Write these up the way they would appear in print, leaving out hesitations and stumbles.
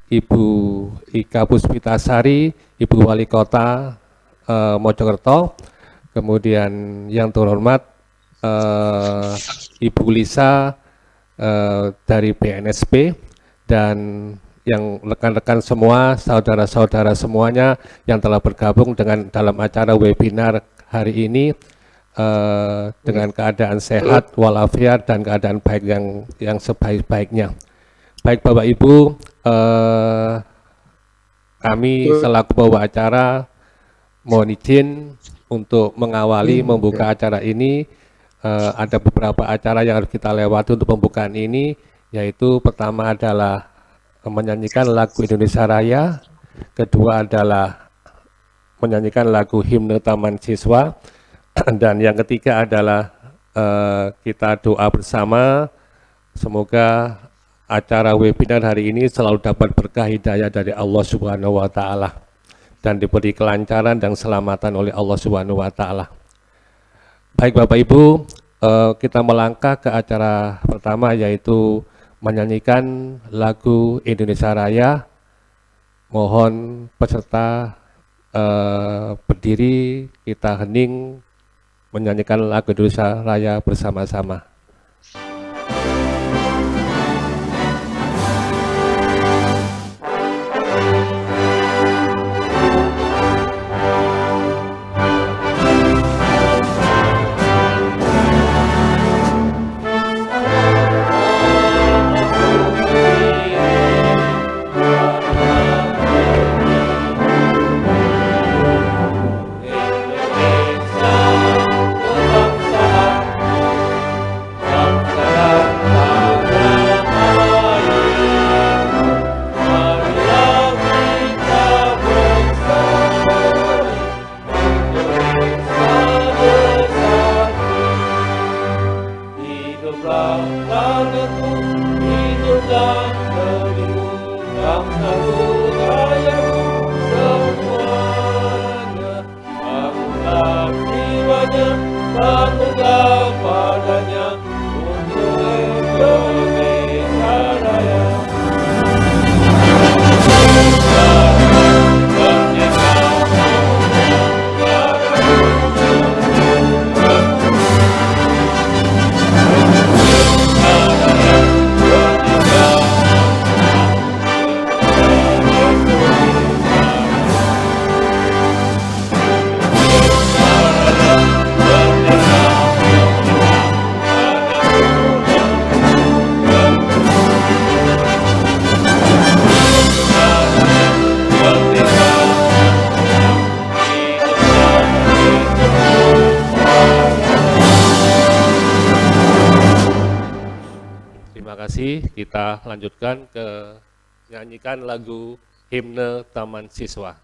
Ibu Ika Puspitasari, Ibu Wali Kota Mojokerto, kemudian yang terhormat Ibu Lisa dari BNSP, dan yang rekan-rekan semua, saudara-saudara semuanya yang telah bergabung dalam acara webinar hari ini dengan keadaan sehat walafiat dan keadaan baik yang sebaik-baiknya. Baik Bapak Ibu, kami selaku pembawa acara mohon izin untuk mengawali membuka acara ini. Ada beberapa acara yang harus kita lewati untuk pembukaan ini, yaitu pertama adalah menyanyikan lagu Indonesia Raya, kedua adalah menyanyikan lagu himne Taman Siswa, dan yang ketiga adalah kita doa bersama. Semoga acara webinar hari ini selalu dapat berkah hidayah dari Allah Subhanahu wa Ta'ala dan diberi kelancaran dan keselamatan oleh Allah Subhanahu wa Ta'ala. Baik Bapak Ibu, kita melangkah ke acara pertama, yaitu menyanyikan lagu Indonesia Raya. Mohon peserta berdiri, kita hening menyanyikan lagu Indonesia Raya bersama-sama. Kita lanjutkan ke nyanyikan lagu himne Taman Siswa.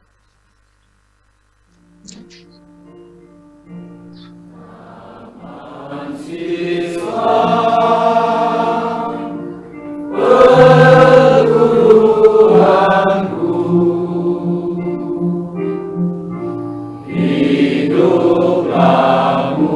Taman Siswa perguruanku, hidup kamu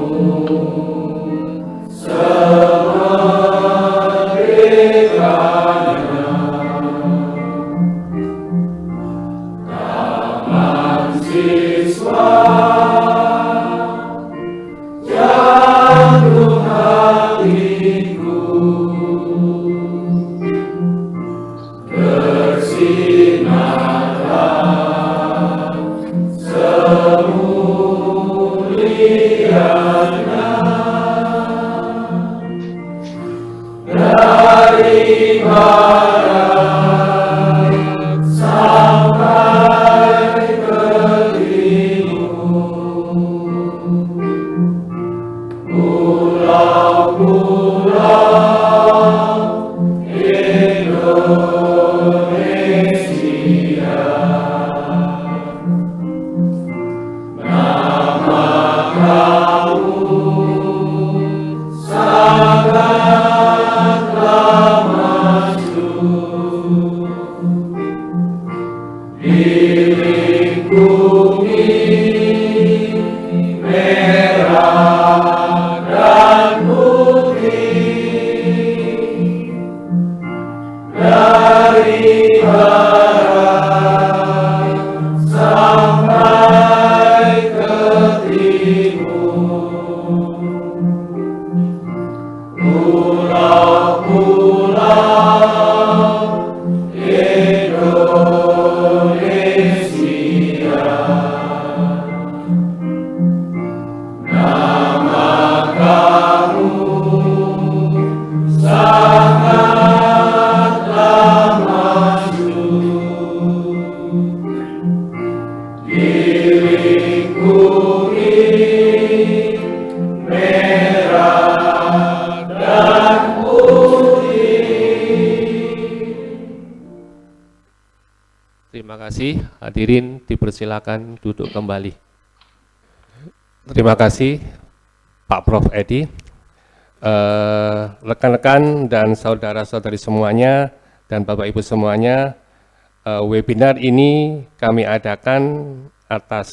merah kasih. Hadirin dipersilakan duduk kembali. Terima kasih Pak Prof. Edi. Rekan-rekan dan saudara-saudari semuanya dan Bapak Ibu semuanya, webinar ini kami adakan atas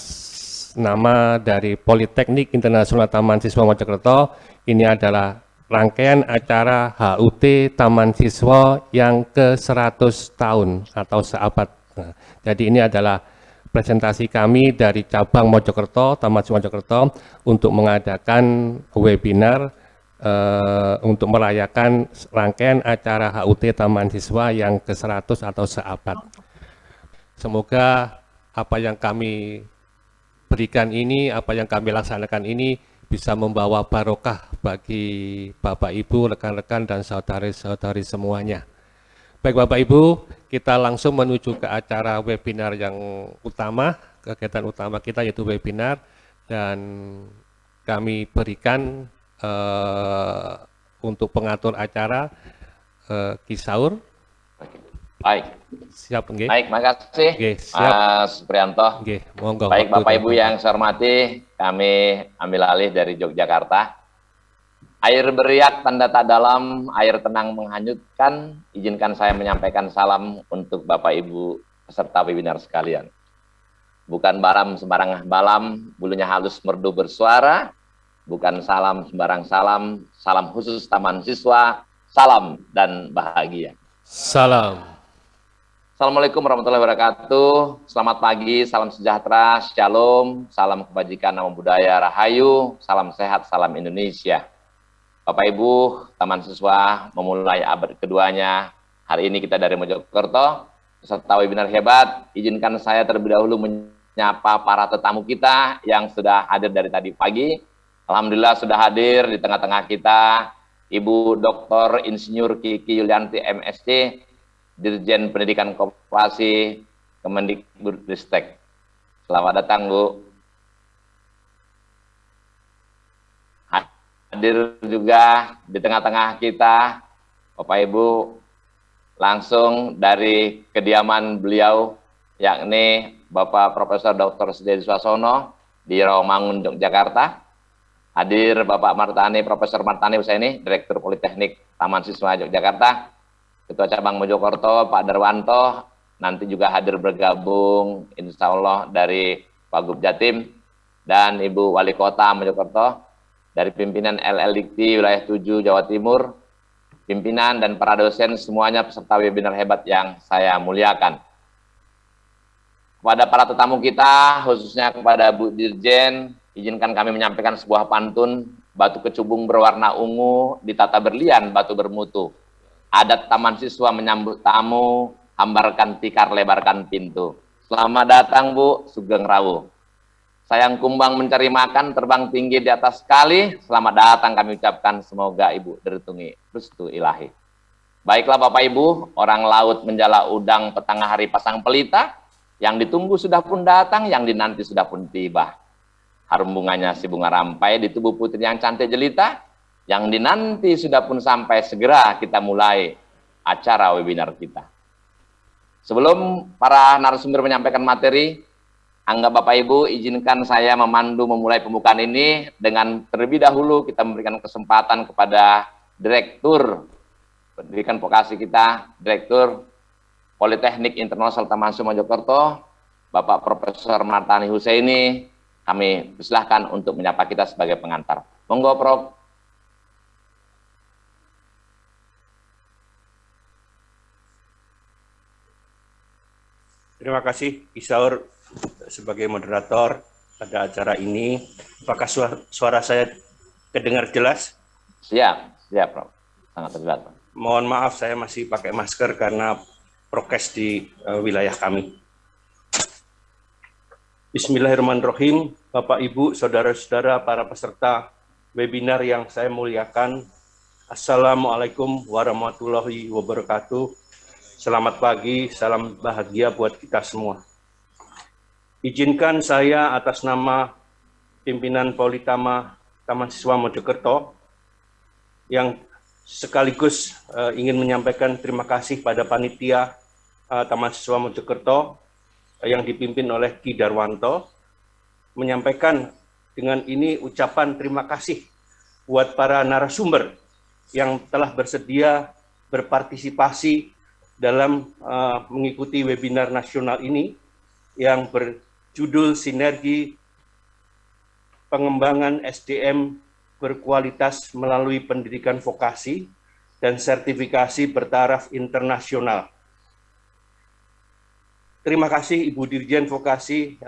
nama dari Politeknik Internasional Taman Siswa Mojokerto. Ini adalah rangkaian acara HUT Taman Siswa yang ke-100 tahun atau seabad. Nah, jadi ini adalah presentasi kami dari cabang Mojokerto, Taman Siswa Mojokerto, untuk mengadakan webinar untuk merayakan rangkaian acara HUT Taman Siswa yang ke-100 atau seabad. Semoga apa yang kami berikan ini, apa yang kami laksanakan ini bisa membawa barokah bagi Bapak Ibu, rekan-rekan dan saudari-saudari semuanya. Baik Bapak Ibu, kita langsung menuju ke acara webinar yang utama, kegiatan utama kita yaitu webinar, dan kami berikan untuk pengatur acara Kisaur. Baik. Siap, nggih. Baik, makasih Mas Prianto. Nggih, monggo. Baik Bapak Ibu yang saya hormati, kami ambil alih dari Yogyakarta. Air beriak tanda tak dalam, air tenang menghanyutkan. Izinkan saya menyampaikan salam untuk Bapak Ibu peserta webinar sekalian. Bukan baram sembarang balam, bulunya halus merdu bersuara. Bukan salam sembarang salam, salam khusus Taman Siswa, salam dan bahagia. Salam. Assalamualaikum warahmatullahi wabarakatuh. Selamat pagi, salam sejahtera, shalom, salam kebajikan, nama budaya, rahayu, salam sehat, salam Indonesia. Bapak Ibu, Taman Siswa memulai abad keduanya. Hari ini kita dari Mojokerto, peserta webinar hebat. Izinkan saya terlebih dahulu menyapa para tetamu kita yang sudah hadir dari tadi pagi. Alhamdulillah sudah hadir di tengah-tengah kita, Ibu Dr. Insinyur Kiki Yulianti MSc, Dirjen Pendidikan Koperasi Kemendikbudristek. Selamat datang, Bu. Hadir juga di tengah-tengah kita, Bapak Ibu, langsung dari kediaman beliau, yakni Bapak Profesor Dr. Sudedi Suasono di Rawamangun, Yogyakarta. Hadir Bapak Martani, Profesor Martani Husaini, Direktur Politeknik Taman Siswa Yogyakarta. Ketua Cabang Mojokerto, Pak Darwanto, nanti juga hadir bergabung, insya Allah dari Wagub Jatim, dan Ibu Wali Kota Mojokerto, dari pimpinan LL Dikti Wilayah 7 Jawa Timur, pimpinan dan para dosen semuanya peserta webinar hebat yang saya muliakan. Kepada para tetamu kita, khususnya kepada Bu Dirjen, izinkan kami menyampaikan sebuah pantun, batu kecubung berwarna ungu, ditata berlian, batu bermutu. Adat Taman Siswa menyambut tamu, hambarkan tikar, lebarkan pintu. Selamat datang Bu, Sugeng Rawu. Sayang kumbang mencari makan, terbang tinggi di atas kali. Selamat datang kami ucapkan, semoga Ibu dertungi restu ilahi. Baiklah Bapak Ibu, orang laut menjala udang, petang hari pasang pelita. Yang ditunggu sudah pun datang, yang dinanti sudah pun tiba. Harum bunganya si bunga rampai di tubuh putri yang cantik jelita. Yang dinanti sudah pun sampai, segera kita mulai acara webinar kita. Sebelum para narasumber menyampaikan materi, anggap Bapak Ibu izinkan saya memandu memulai pembukaan ini dengan terlebih dahulu kita memberikan kesempatan kepada Direktur Pendidikan Vokasi kita, Direktur Politeknik Internasional Taman Siswa Mojokerto, Bapak Profesor Martani Husaini, kami persilahkan untuk menyapa kita sebagai pengantar. Monggo Prof. Terima kasih Kisaur sebagai moderator pada acara ini. Apakah suara saya kedengar jelas? Siap, Prof. Sangat terlihat, Prof. Mohon maaf saya masih pakai masker karena prokes di wilayah kami. Bismillahirrahmanirrahim. Bapak, Ibu, saudara-saudara, para peserta webinar yang saya muliakan. Assalamualaikum warahmatullahi wabarakatuh. Selamat pagi, salam bahagia buat kita semua. Izinkan saya atas nama pimpinan Politama Taman Siswa Mojokerto yang sekaligus ingin menyampaikan terima kasih pada panitia Taman Siswa Mojokerto yang dipimpin oleh Ki Darwanto menyampaikan dengan ini ucapan terima kasih buat para narasumber yang telah bersedia berpartisipasi dalam mengikuti webinar nasional ini yang berjudul Sinergi Pengembangan SDM Berkualitas Melalui Pendidikan Vokasi dan Sertifikasi Bertaraf Internasional. Terima kasih Ibu Dirjen Vokasi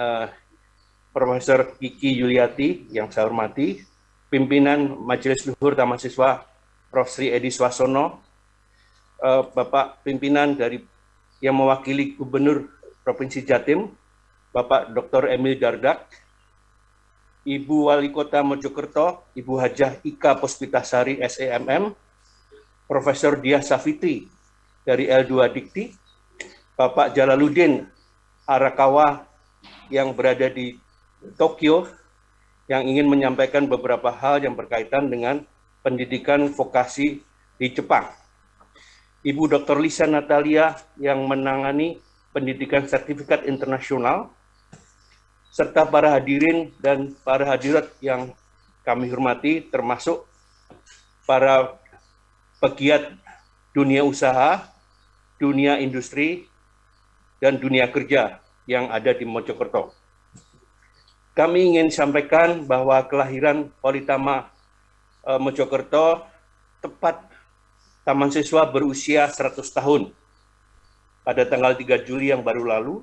Profesor Kiki Yuliati yang saya hormati, pimpinan Majelis Luhur Taman Siswa Prof. Sri Edi Swasono, Bapak pimpinan dari yang mewakili Gubernur Provinsi Jatim, Bapak Dr. Emil Dardak, Ibu Wali Kota Mojokerto, Ibu Hajah Ika Puspitasari SEMM, Profesor Diah Safitri dari L2 Dikti, Bapak Jalaluddin Arakawa yang berada di Tokyo yang ingin menyampaikan beberapa hal yang berkaitan dengan pendidikan vokasi di Jepang. Ibu Dr. Lisa Natalia yang menangani pendidikan sertifikat internasional, serta para hadirin dan para hadirat yang kami hormati, termasuk para pegiat dunia usaha, dunia industri, dan dunia kerja yang ada di Mojokerto. Kami ingin sampaikan bahwa kelahiran Politama Mojokerto tepat Taman Siswa berusia 100 tahun pada tanggal 3 Juli yang baru lalu,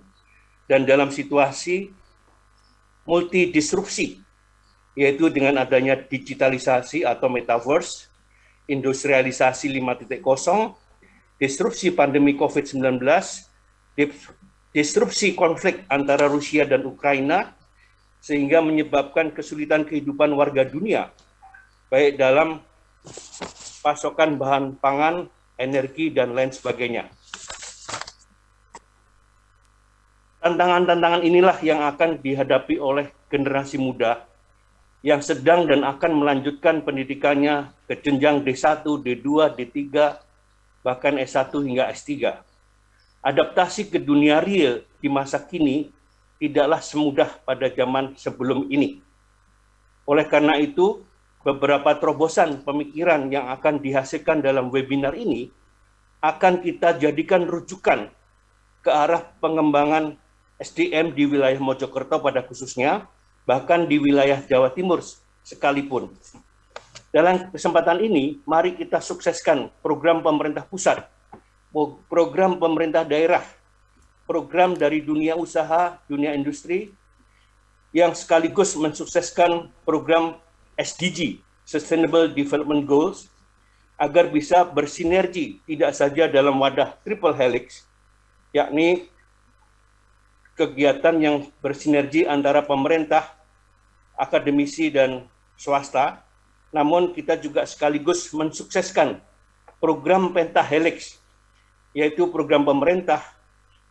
dan dalam situasi multidisrupsi, yaitu dengan adanya digitalisasi atau metaverse, industrialisasi 5.0, disrupsi pandemi COVID-19, disrupsi konflik antara Rusia dan Ukraina, sehingga menyebabkan kesulitan kehidupan warga dunia, baik dalam pasokan bahan pangan, energi, dan lain sebagainya. Tantangan-tantangan inilah yang akan dihadapi oleh generasi muda yang sedang dan akan melanjutkan pendidikannya ke jenjang D1, D2, D3, bahkan S1 hingga S3. Adaptasi ke dunia real di masa kini tidaklah semudah pada zaman sebelum ini. Oleh karena itu, beberapa terobosan pemikiran yang akan dihasilkan dalam webinar ini akan kita jadikan rujukan ke arah pengembangan SDM di wilayah Mojokerto pada khususnya, bahkan di wilayah Jawa Timur sekalipun. Dalam kesempatan ini, mari kita sukseskan program pemerintah pusat, program pemerintah daerah, program dari dunia usaha, dunia industri, yang sekaligus mensukseskan program SDG, Sustainable Development Goals, agar bisa bersinergi tidak saja dalam wadah triple helix, yakni kegiatan yang bersinergi antara pemerintah, akademisi, dan swasta, namun kita juga sekaligus mensukseskan program pentahelix, yaitu program pemerintah,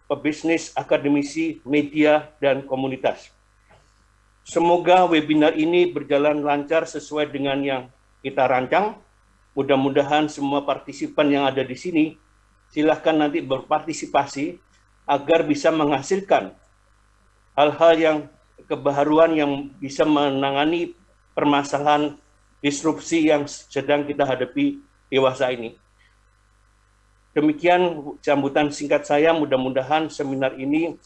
pebisnis, akademisi, media, dan komunitas. Semoga webinar ini berjalan lancar sesuai dengan yang kita rancang. Mudah-mudahan semua partisipan yang ada di sini silahkan nanti berpartisipasi agar bisa menghasilkan hal-hal yang kebaharuan yang bisa menangani permasalahan disrupsi yang sedang kita hadapi dewasa ini. Demikian sambutan singkat saya, mudah-mudahan seminar ini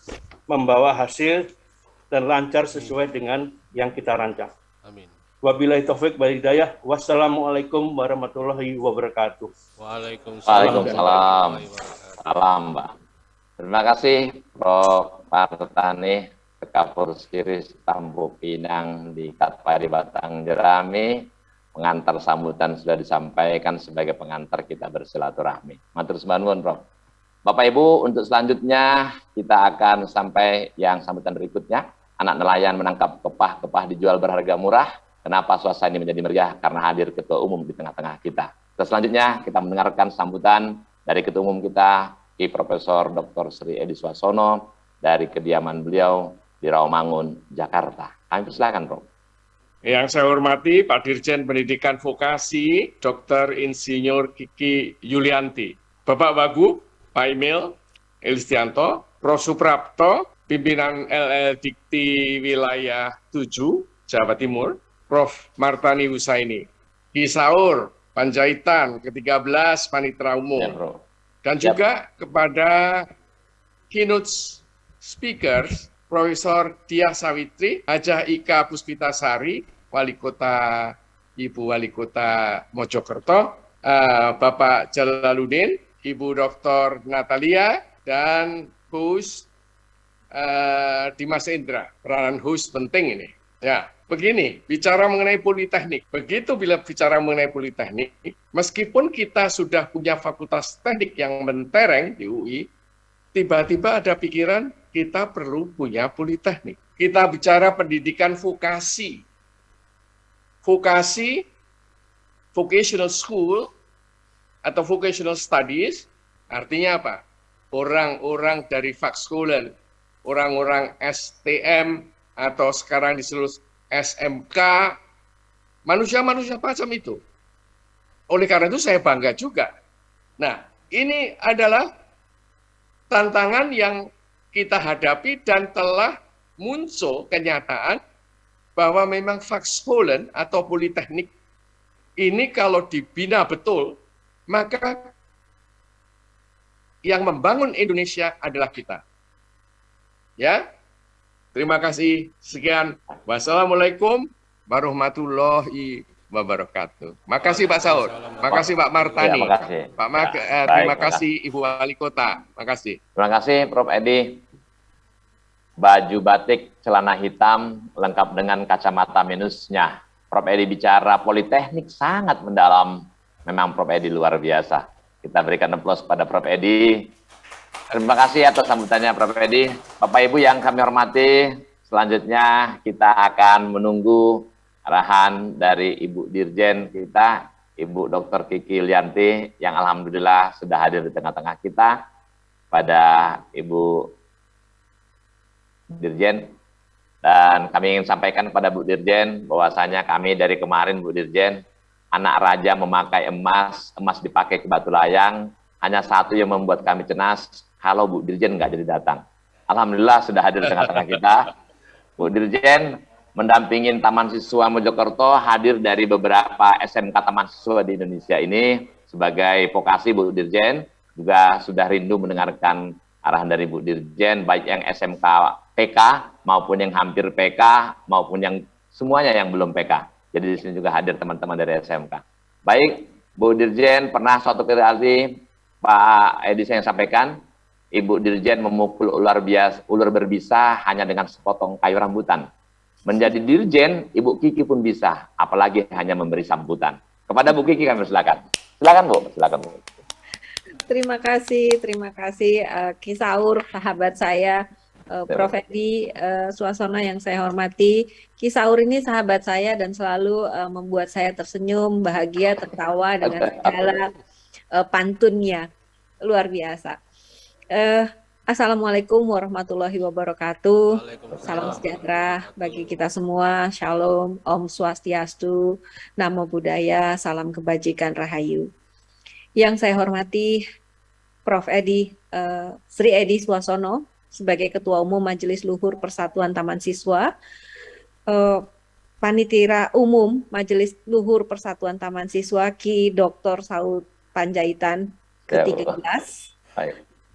membawa hasil dan lancar sesuai dengan yang kita rancang. Amin. Wabillahi taufik wal hidayah. Wassalamualaikum warahmatullahi wabarakatuh. Waalaikumsalam. Salam, Mbak. Terima kasih Prof. Partani, Kapur Siris Tambu Pinang di Katpari Batang Jerami. Pengantar sambutan sudah disampaikan sebagai pengantar kita bersilaturahmi. Matur nuwun, Prof. Bapak Ibu, untuk selanjutnya kita akan sampai yang sambutan berikutnya. Anak nelayan menangkap kepah dijual berharga murah. Kenapa suasana ini menjadi meriah? Karena hadir Ketua Umum di tengah-tengah kita. Terus selanjutnya kita mendengarkan sambutan dari Ketua Umum kita, Ki Profesor Dr. Sri Edi Swasono, dari kediaman beliau di Rawamangun, Jakarta. Kami persilakan, Prof. Yang saya hormati Pak Dirjen Pendidikan Vokasi, Dr. Insinyur Kiki Yulianti, Bapak Wagub, Pak Emil Elistianto, Prof. Suprapto, pimpinan LL Dikti Wilayah 7 Jawa Timur, Prof. Martani Husaini, Ki Saur Panjaitan ke-13 Panitera Ya, Umum, Bro. dan juga kepada keynote speakers Profesor Diah Sawitri, Hajah Ika Puspitasari, Wali Kota, Ibu Wali Kota Mojokerto, Bapak Jalaluddin, Ibu Dr. Natalia, dan host Dimas Indra. Peranan host penting ini. Ya, begini, bicara mengenai politeknik. Begitu bila bicara mengenai politeknik, meskipun kita sudah punya fakultas teknik yang mentereng di UI, tiba-tiba ada pikiran kita perlu punya politeknik. Kita bicara pendidikan vokasi. Vokasi, vocational school, atau vocational studies, artinya apa? Orang-orang dari Fachschulen, orang-orang STM, atau sekarang disebut SMK, manusia-manusia macam itu. Oleh karena itu saya bangga juga. Nah, ini adalah tantangan yang kita hadapi dan telah muncul kenyataan bahwa memang Fachschulen atau politeknik ini kalau dibina betul, maka yang membangun Indonesia adalah kita. Ya, terima kasih. Sekian. Wassalamualaikum warahmatullahi wabarakatuh. Makasih Pak Saur. Makasih Pak Martani. Ya, makasih. Terima kasih Ibu Wali Kota. Makasih. Terima kasih Prof. Edi. Baju batik, celana hitam, lengkap dengan kacamata minusnya. Prof. Edi bicara politeknik sangat mendalam. Memang Prof. Edi luar biasa. Kita berikan aplaus pada Prof. Edi. Terima kasih atas sambutannya Prof. Edi. Bapak Ibu yang kami hormati, selanjutnya kita akan menunggu arahan dari Ibu Dirjen kita, Ibu Dr. Kiki Yulianti, yang alhamdulillah sudah hadir di tengah-tengah kita. Pada Ibu Dirjen, dan kami ingin sampaikan kepada Bu Dirjen bahwasanya kami dari kemarin Bu Dirjen, anak raja memakai emas, emas dipakai ke batu layang, hanya satu yang membuat kami cemas, kalau Bu Dirjen nggak jadi datang. Alhamdulillah sudah hadir di tengah-tengah kita. Bu Dirjen mendampingin Taman Siswa Mojokerto, hadir dari beberapa SMK Taman Siswa di Indonesia ini sebagai vokasi. Bu Dirjen juga sudah rindu mendengarkan arahan dari Bu Dirjen, baik yang SMK PK maupun yang hampir PK maupun yang semuanya yang belum PK. Jadi di sini juga hadir teman-teman dari SMK. Baik, Bu Dirjen, pernah suatu kali Pak Edi saya sampaikan, Ibu Dirjen memukul ular berbisa hanya dengan sepotong kayu rambutan. Menjadi Dirjen, Ibu Kiki pun bisa, apalagi hanya memberi sambutan. Kepada Bu Kiki kami silakan. Silakan Bu, silakan Bu. Terima kasih Ki Saur, sahabat saya, Prof. Edi Suasono yang saya hormati. Ki Saur ini sahabat saya dan selalu membuat saya tersenyum, bahagia, tertawa dengan segala pantunnya. Luar biasa. Assalamualaikum warahmatullahi wabarakatuh. Salam sejahtera bagi kita semua. Shalom, Om Swastiastu, Namo Buddhaya, salam kebajikan rahayu. Yang saya hormati Prof. Edi, Sri Edi Suasono sebagai Ketua Umum Majelis Luhur Persatuan Taman Siswa, Panitera Umum Majelis Luhur Persatuan Taman Siswa Ki Dr. Saur Panjaitan ke-13,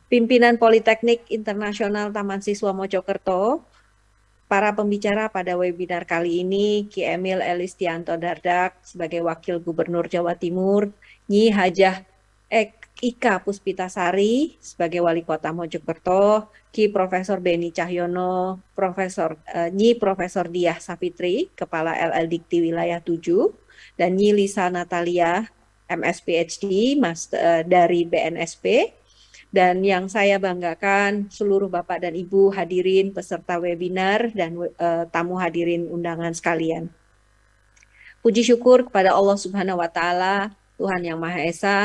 Pimpinan Politeknik Internasional Taman Siswa Mojokerto, para pembicara pada webinar kali ini, Ki Emil Elistianto Dardak sebagai Wakil Gubernur Jawa Timur, Nyi Hajah Ika Puspitasari sebagai Wali Kota Mojokerto, Ki Profesor Beni Cahyono, Nyi Profesor Diah Safitri, Kepala LL Dikti Wilayah 7, dan Nyi Lisa Natalia, MS PhD dari BNSP. Dan yang saya banggakan seluruh Bapak dan Ibu hadirin peserta webinar dan tamu hadirin undangan sekalian. Puji syukur kepada Allah Subhanahu wa Ta'ala, Tuhan Yang Maha Esa,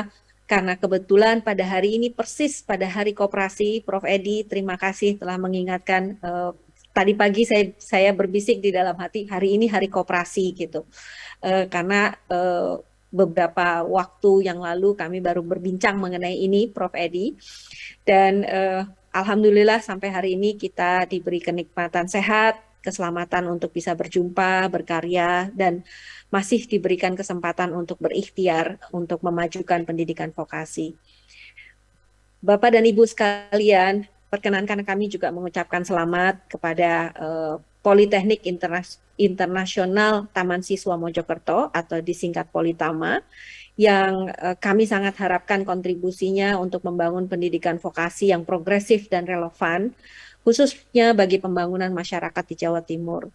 karena kebetulan pada hari ini persis pada hari koperasi. Prof. Edi, terima kasih telah mengingatkan. Tadi pagi saya berbisik di dalam hati, hari ini hari koperasi gitu. Karena beberapa waktu yang lalu kami baru berbincang mengenai ini, Prof. Edi, dan Alhamdulillah sampai hari ini kita diberi kenikmatan sehat, keselamatan untuk bisa berjumpa, berkarya, dan masih diberikan kesempatan untuk berikhtiar untuk memajukan pendidikan vokasi. Bapak dan Ibu sekalian, perkenankan kami juga mengucapkan selamat kepada Politeknik Internasional Taman Siswa Mojokerto atau disingkat Politama, yang kami sangat harapkan kontribusinya untuk membangun pendidikan vokasi yang progresif dan relevan, khususnya bagi pembangunan masyarakat di Jawa Timur.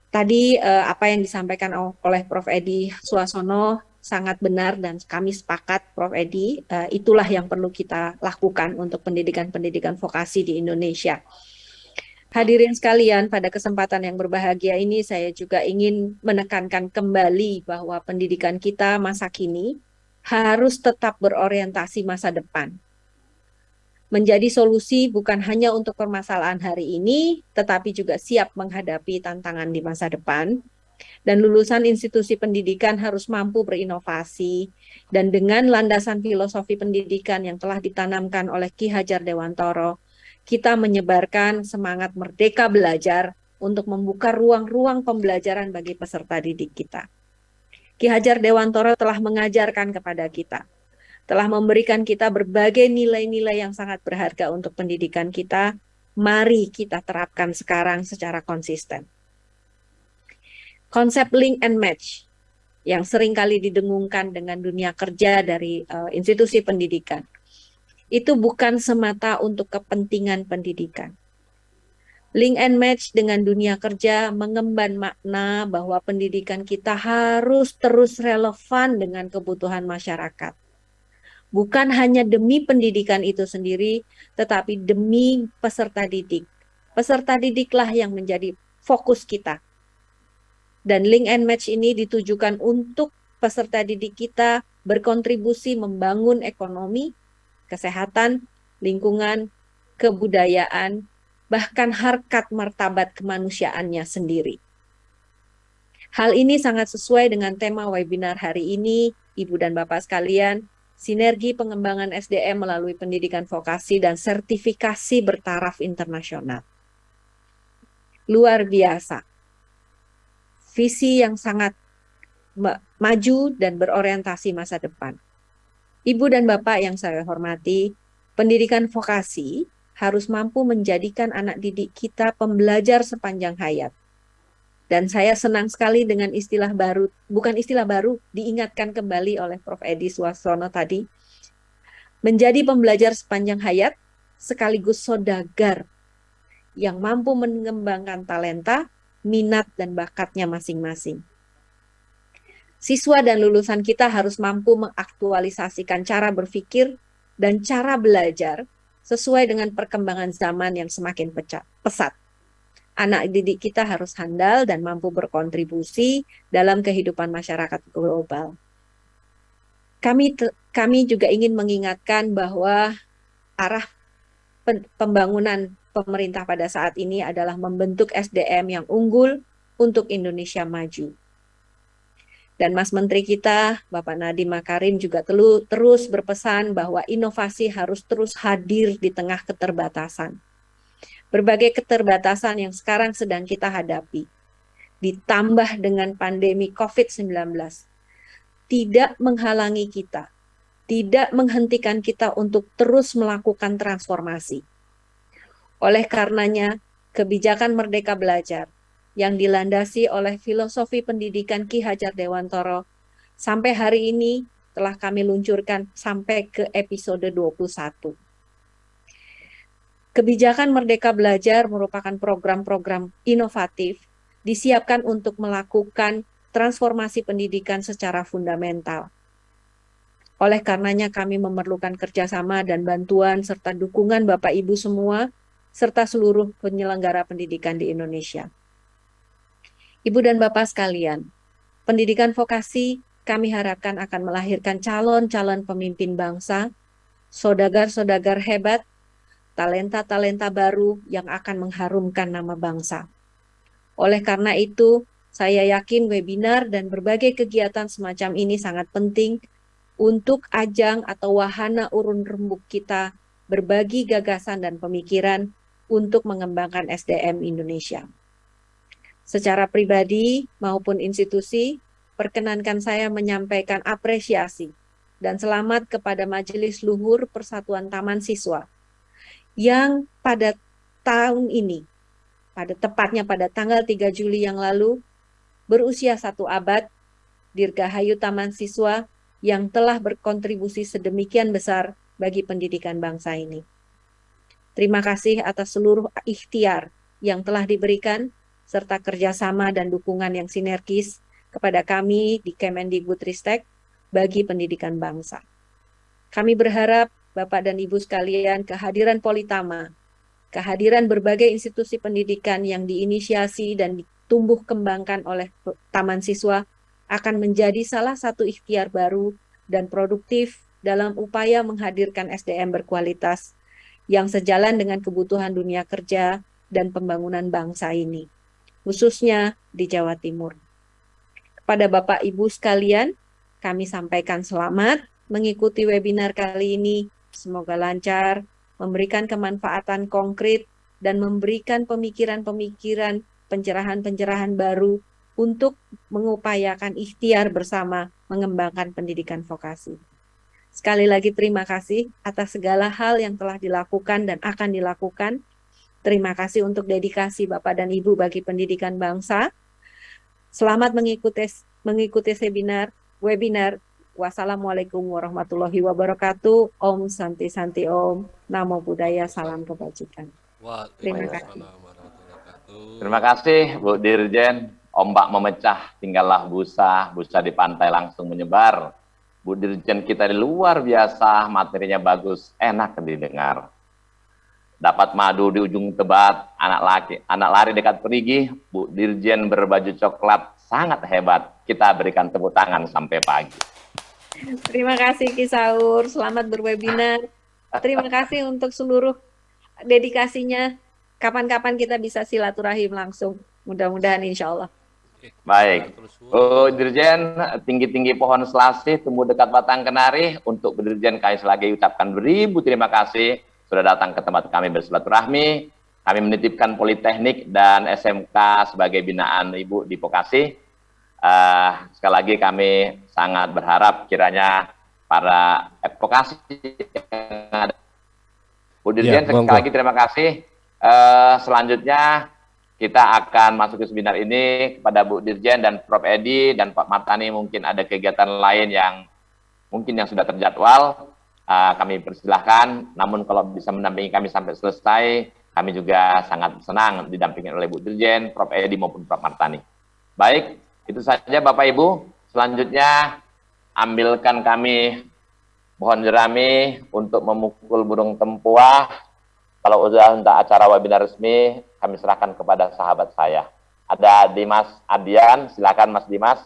Tadi apa yang disampaikan oleh Prof. Edi Suasono sangat benar dan kami sepakat, Prof. Edi, itulah yang perlu kita lakukan untuk pendidikan-pendidikan vokasi di Indonesia. Hadirin sekalian, pada kesempatan yang berbahagia ini saya juga ingin menekankan kembali bahwa pendidikan kita masa kini harus tetap berorientasi masa depan. Menjadi solusi bukan hanya untuk permasalahan hari ini, tetapi juga siap menghadapi tantangan di masa depan. Dan lulusan institusi pendidikan harus mampu berinovasi, dan dengan landasan filosofi pendidikan yang telah ditanamkan oleh Ki Hajar Dewantoro, kita menyebarkan semangat merdeka belajar untuk membuka ruang-ruang pembelajaran bagi peserta didik kita. Ki Hajar Dewantoro telah mengajarkan kepada kita, telah memberikan kita berbagai nilai-nilai yang sangat berharga untuk pendidikan kita. Mari kita terapkan sekarang secara konsisten. Konsep link and match yang seringkali didengungkan dengan dunia kerja dari institusi pendidikan, itu bukan semata untuk kepentingan pendidikan. Link and match dengan dunia kerja mengemban makna bahwa pendidikan kita harus terus relevan dengan kebutuhan masyarakat. Bukan hanya demi pendidikan itu sendiri, tetapi demi peserta didik. Peserta didiklah yang menjadi fokus kita. Dan link and match ini ditujukan untuk peserta didik kita berkontribusi membangun ekonomi, kesehatan, lingkungan, kebudayaan, bahkan harkat martabat kemanusiaannya sendiri. Hal ini sangat sesuai dengan tema webinar hari ini, Ibu dan Bapak sekalian, sinergi pengembangan SDM melalui pendidikan vokasi dan sertifikasi bertaraf internasional. Luar biasa. Visi yang sangat maju dan berorientasi masa depan. Ibu dan Bapak yang saya hormati, pendidikan vokasi harus mampu menjadikan anak didik kita pembelajar sepanjang hayat. Dan saya senang sekali dengan istilah baru, bukan istilah baru, diingatkan kembali oleh Prof. Edi Suasono tadi, menjadi pembelajar sepanjang hayat sekaligus saudagar yang mampu mengembangkan talenta, minat dan bakatnya masing-masing. Siswa dan lulusan kita harus mampu mengaktualisasikan cara berpikir dan cara belajar sesuai dengan perkembangan zaman yang semakin pesat. Anak didik kita harus handal dan mampu berkontribusi dalam kehidupan masyarakat global. Kami juga ingin mengingatkan bahwa arah pembangunan pemerintah pada saat ini adalah membentuk SDM yang unggul untuk Indonesia maju. Dan Mas Menteri kita, Bapak Nadiem Makarim juga terus berpesan bahwa inovasi harus terus hadir di tengah keterbatasan. Berbagai keterbatasan yang sekarang sedang kita hadapi, ditambah dengan pandemi COVID-19, tidak menghalangi kita, tidak menghentikan kita untuk terus melakukan transformasi. Oleh karenanya, kebijakan Merdeka Belajar yang dilandasi oleh filosofi pendidikan Ki Hajar Dewantoro sampai hari ini telah kami luncurkan sampai ke episode 21. Kebijakan Merdeka Belajar merupakan program-program inovatif disiapkan untuk melakukan transformasi pendidikan secara fundamental. Oleh karenanya kami memerlukan kerjasama dan bantuan serta dukungan Bapak Ibu semua serta seluruh penyelenggara pendidikan di Indonesia. Ibu dan Bapak sekalian, pendidikan vokasi kami harapkan akan melahirkan calon-calon pemimpin bangsa, saudagar-saudagar hebat, talenta-talenta baru yang akan mengharumkan nama bangsa. Oleh karena itu, saya yakin webinar dan berbagai kegiatan semacam ini sangat penting untuk ajang atau wahana urun rembuk kita berbagi gagasan dan pemikiran untuk mengembangkan SDM Indonesia. Secara pribadi maupun institusi, perkenankan saya menyampaikan apresiasi dan selamat kepada Majelis Luhur Persatuan Taman Siswa yang pada tahun ini, tepatnya pada tanggal 3 Juli yang lalu, berusia 1 abad, Dirgahayu Taman Siswa yang telah berkontribusi sedemikian besar bagi pendidikan bangsa ini. Terima kasih atas seluruh ikhtiar yang telah diberikan, serta kerjasama dan dukungan yang sinergis kepada kami di Kemendikbudristek bagi pendidikan bangsa. Kami berharap Bapak dan Ibu sekalian, kehadiran Politama, kehadiran berbagai institusi pendidikan yang diinisiasi dan ditumbuh kembangkan oleh Taman Siswa akan menjadi salah satu ikhtiar baru dan produktif dalam upaya menghadirkan SDM berkualitas yang sejalan dengan kebutuhan dunia kerja dan pembangunan bangsa ini, khususnya di Jawa Timur. Kepada Bapak Ibu sekalian, kami sampaikan selamat mengikuti webinar kali ini. Semoga lancar, memberikan kemanfaatan konkret, dan memberikan pemikiran-pemikiran, pencerahan-pencerahan baru untuk mengupayakan ikhtiar bersama mengembangkan pendidikan vokasi. Sekali lagi terima kasih atas segala hal yang telah dilakukan dan akan dilakukan. Terima kasih untuk dedikasi Bapak dan Ibu bagi pendidikan bangsa. Selamat mengikuti webinar. Wassalamualaikum warahmatullahi wabarakatuh. Om Santi Santi Om. Namo Buddhaya, salam kebajikan. Terima kasih. Terima kasih Bu Dirjen. Ombak memecah, tinggallah busa di pantai langsung menyebar. Bu Dirjen kita luar biasa, materinya bagus, enak didengar. Dapat madu di ujung tebat, anak lari dekat perigi, Bu Dirjen berbaju coklat, sangat hebat. Kita berikan tepuk tangan sampai pagi. Terima kasih Ki Saur, selamat berwebinar. Terima kasih untuk seluruh dedikasinya. Kapan-kapan kita bisa silaturahim langsung, mudah-mudahan insya Allah. Baik, Bu Dirjen, tinggi-tinggi pohon selasih, tumbuh dekat batang kenari. Untuk Bu Dirjen kami selagi ucapkan beribu terima kasih sudah datang ke tempat kami bersilaturahmi. Kami menitipkan Politeknik dan SMK sebagai binaan Ibu di Vokasi. Sekali lagi kami sangat berharap kiranya para advokasi yang ada. Bu Dirjen, sekali lagi terima kasih. Selanjutnya kita akan masuk ke seminar ini kepada Bu Dirjen dan Prof. Edi dan Pak Martani. Mungkin ada kegiatan lain yang sudah terjadwal. Kami persilahkan, namun kalau bisa mendampingi kami sampai selesai, kami juga sangat senang didampingi oleh Bu Dirjen, Prof. Edi maupun Prof. Martani. Baik, itu saja Bapak Ibu. Selanjutnya ambilkan kami pohon jerami untuk memukul burung tempuah. Kalau sudah untuk acara webinar resmi, kami serahkan kepada sahabat saya. Ada Dimas Adian, silakan Mas Dimas.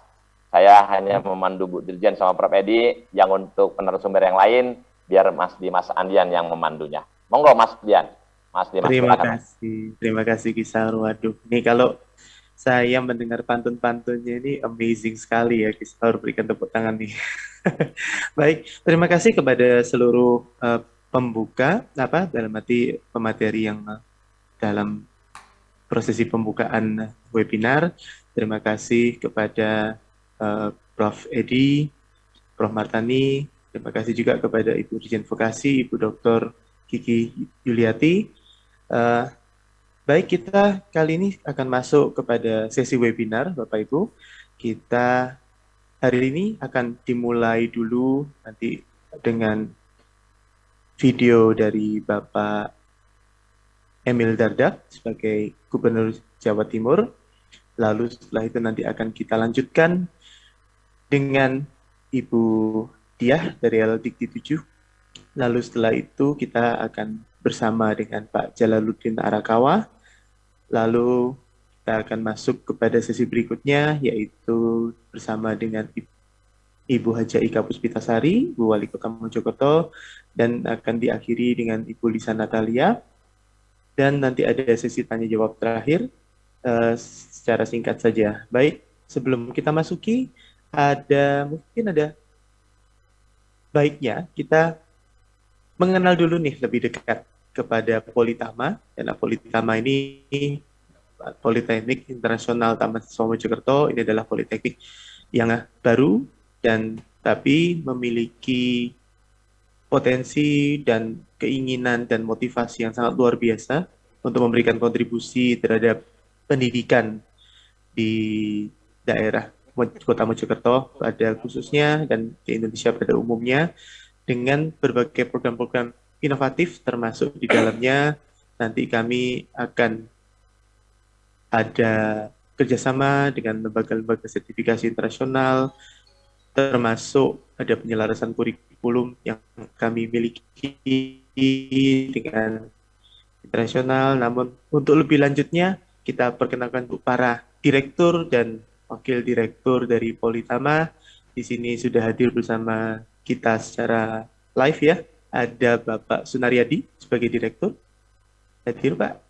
Saya hanya memandu Bu Dirjen sama Prof. Edi, yang untuk penerusumber yang lain, biar Mas Dimas Adian yang memandunya. Monggo Mas Dian. Mas Dimas, Terima kasih Kisah. Waduh, ini kalau saya mendengar pantun-pantunnya ini amazing sekali ya, Kisah. Berikan tepuk tangan nih. Baik, terima kasih kepada seluruh pembuka, dalam arti pemateri yang dalam prosesi pembukaan webinar. Terima kasih kepada Prof. Edi, Prof. Martani. Terima kasih juga kepada Ibu Dirjen Vokasi, Ibu Dr. Kiki Yuliati. Baik, kita kali ini akan masuk kepada sesi webinar, Bapak Ibu. Kita hari ini akan dimulai dulu nanti dengan video dari Bapak Emil Dardak sebagai Gubernur Jawa Timur. Lalu setelah itu nanti akan kita lanjutkan dengan Ibu Diah dari LDikti 7. Lalu setelah itu kita akan bersama dengan Pak Jalaluddin Arakawa. Lalu kita akan masuk kepada sesi berikutnya, yaitu bersama dengan Ibu Haja Ika Puspitasari, Bu Wali Kota Mojokerto, dan akan diakhiri dengan Ibu Lisa Natalia. Dan nanti ada sesi tanya jawab terakhir secara singkat saja. Baik, sebelum kita masuki, mungkin ada baiknya kita mengenal dulu nih lebih dekat kepada Politama. Dan Politama ini Politeknik Internasional Taman Siswa Mojokerto. Ini adalah politeknik yang baru dan tapi memiliki potensi dan keinginan dan motivasi yang sangat luar biasa untuk memberikan kontribusi terhadap pendidikan di daerah Kota Mojokerto pada khususnya dan di Indonesia pada umumnya dengan berbagai program-program inovatif termasuk di dalamnya nanti kami akan ada kerjasama dengan lembaga-lembaga sertifikasi internasional, termasuk ada penyelarasan kurikulum yang kami miliki dengan internasional. Namun untuk lebih lanjutnya, kita perkenalkan untuk para direktur dan wakil direktur dari Politama. Di sini sudah hadir bersama kita secara live ya. Ada Bapak Sunaryadi sebagai direktur. Hadir Pak.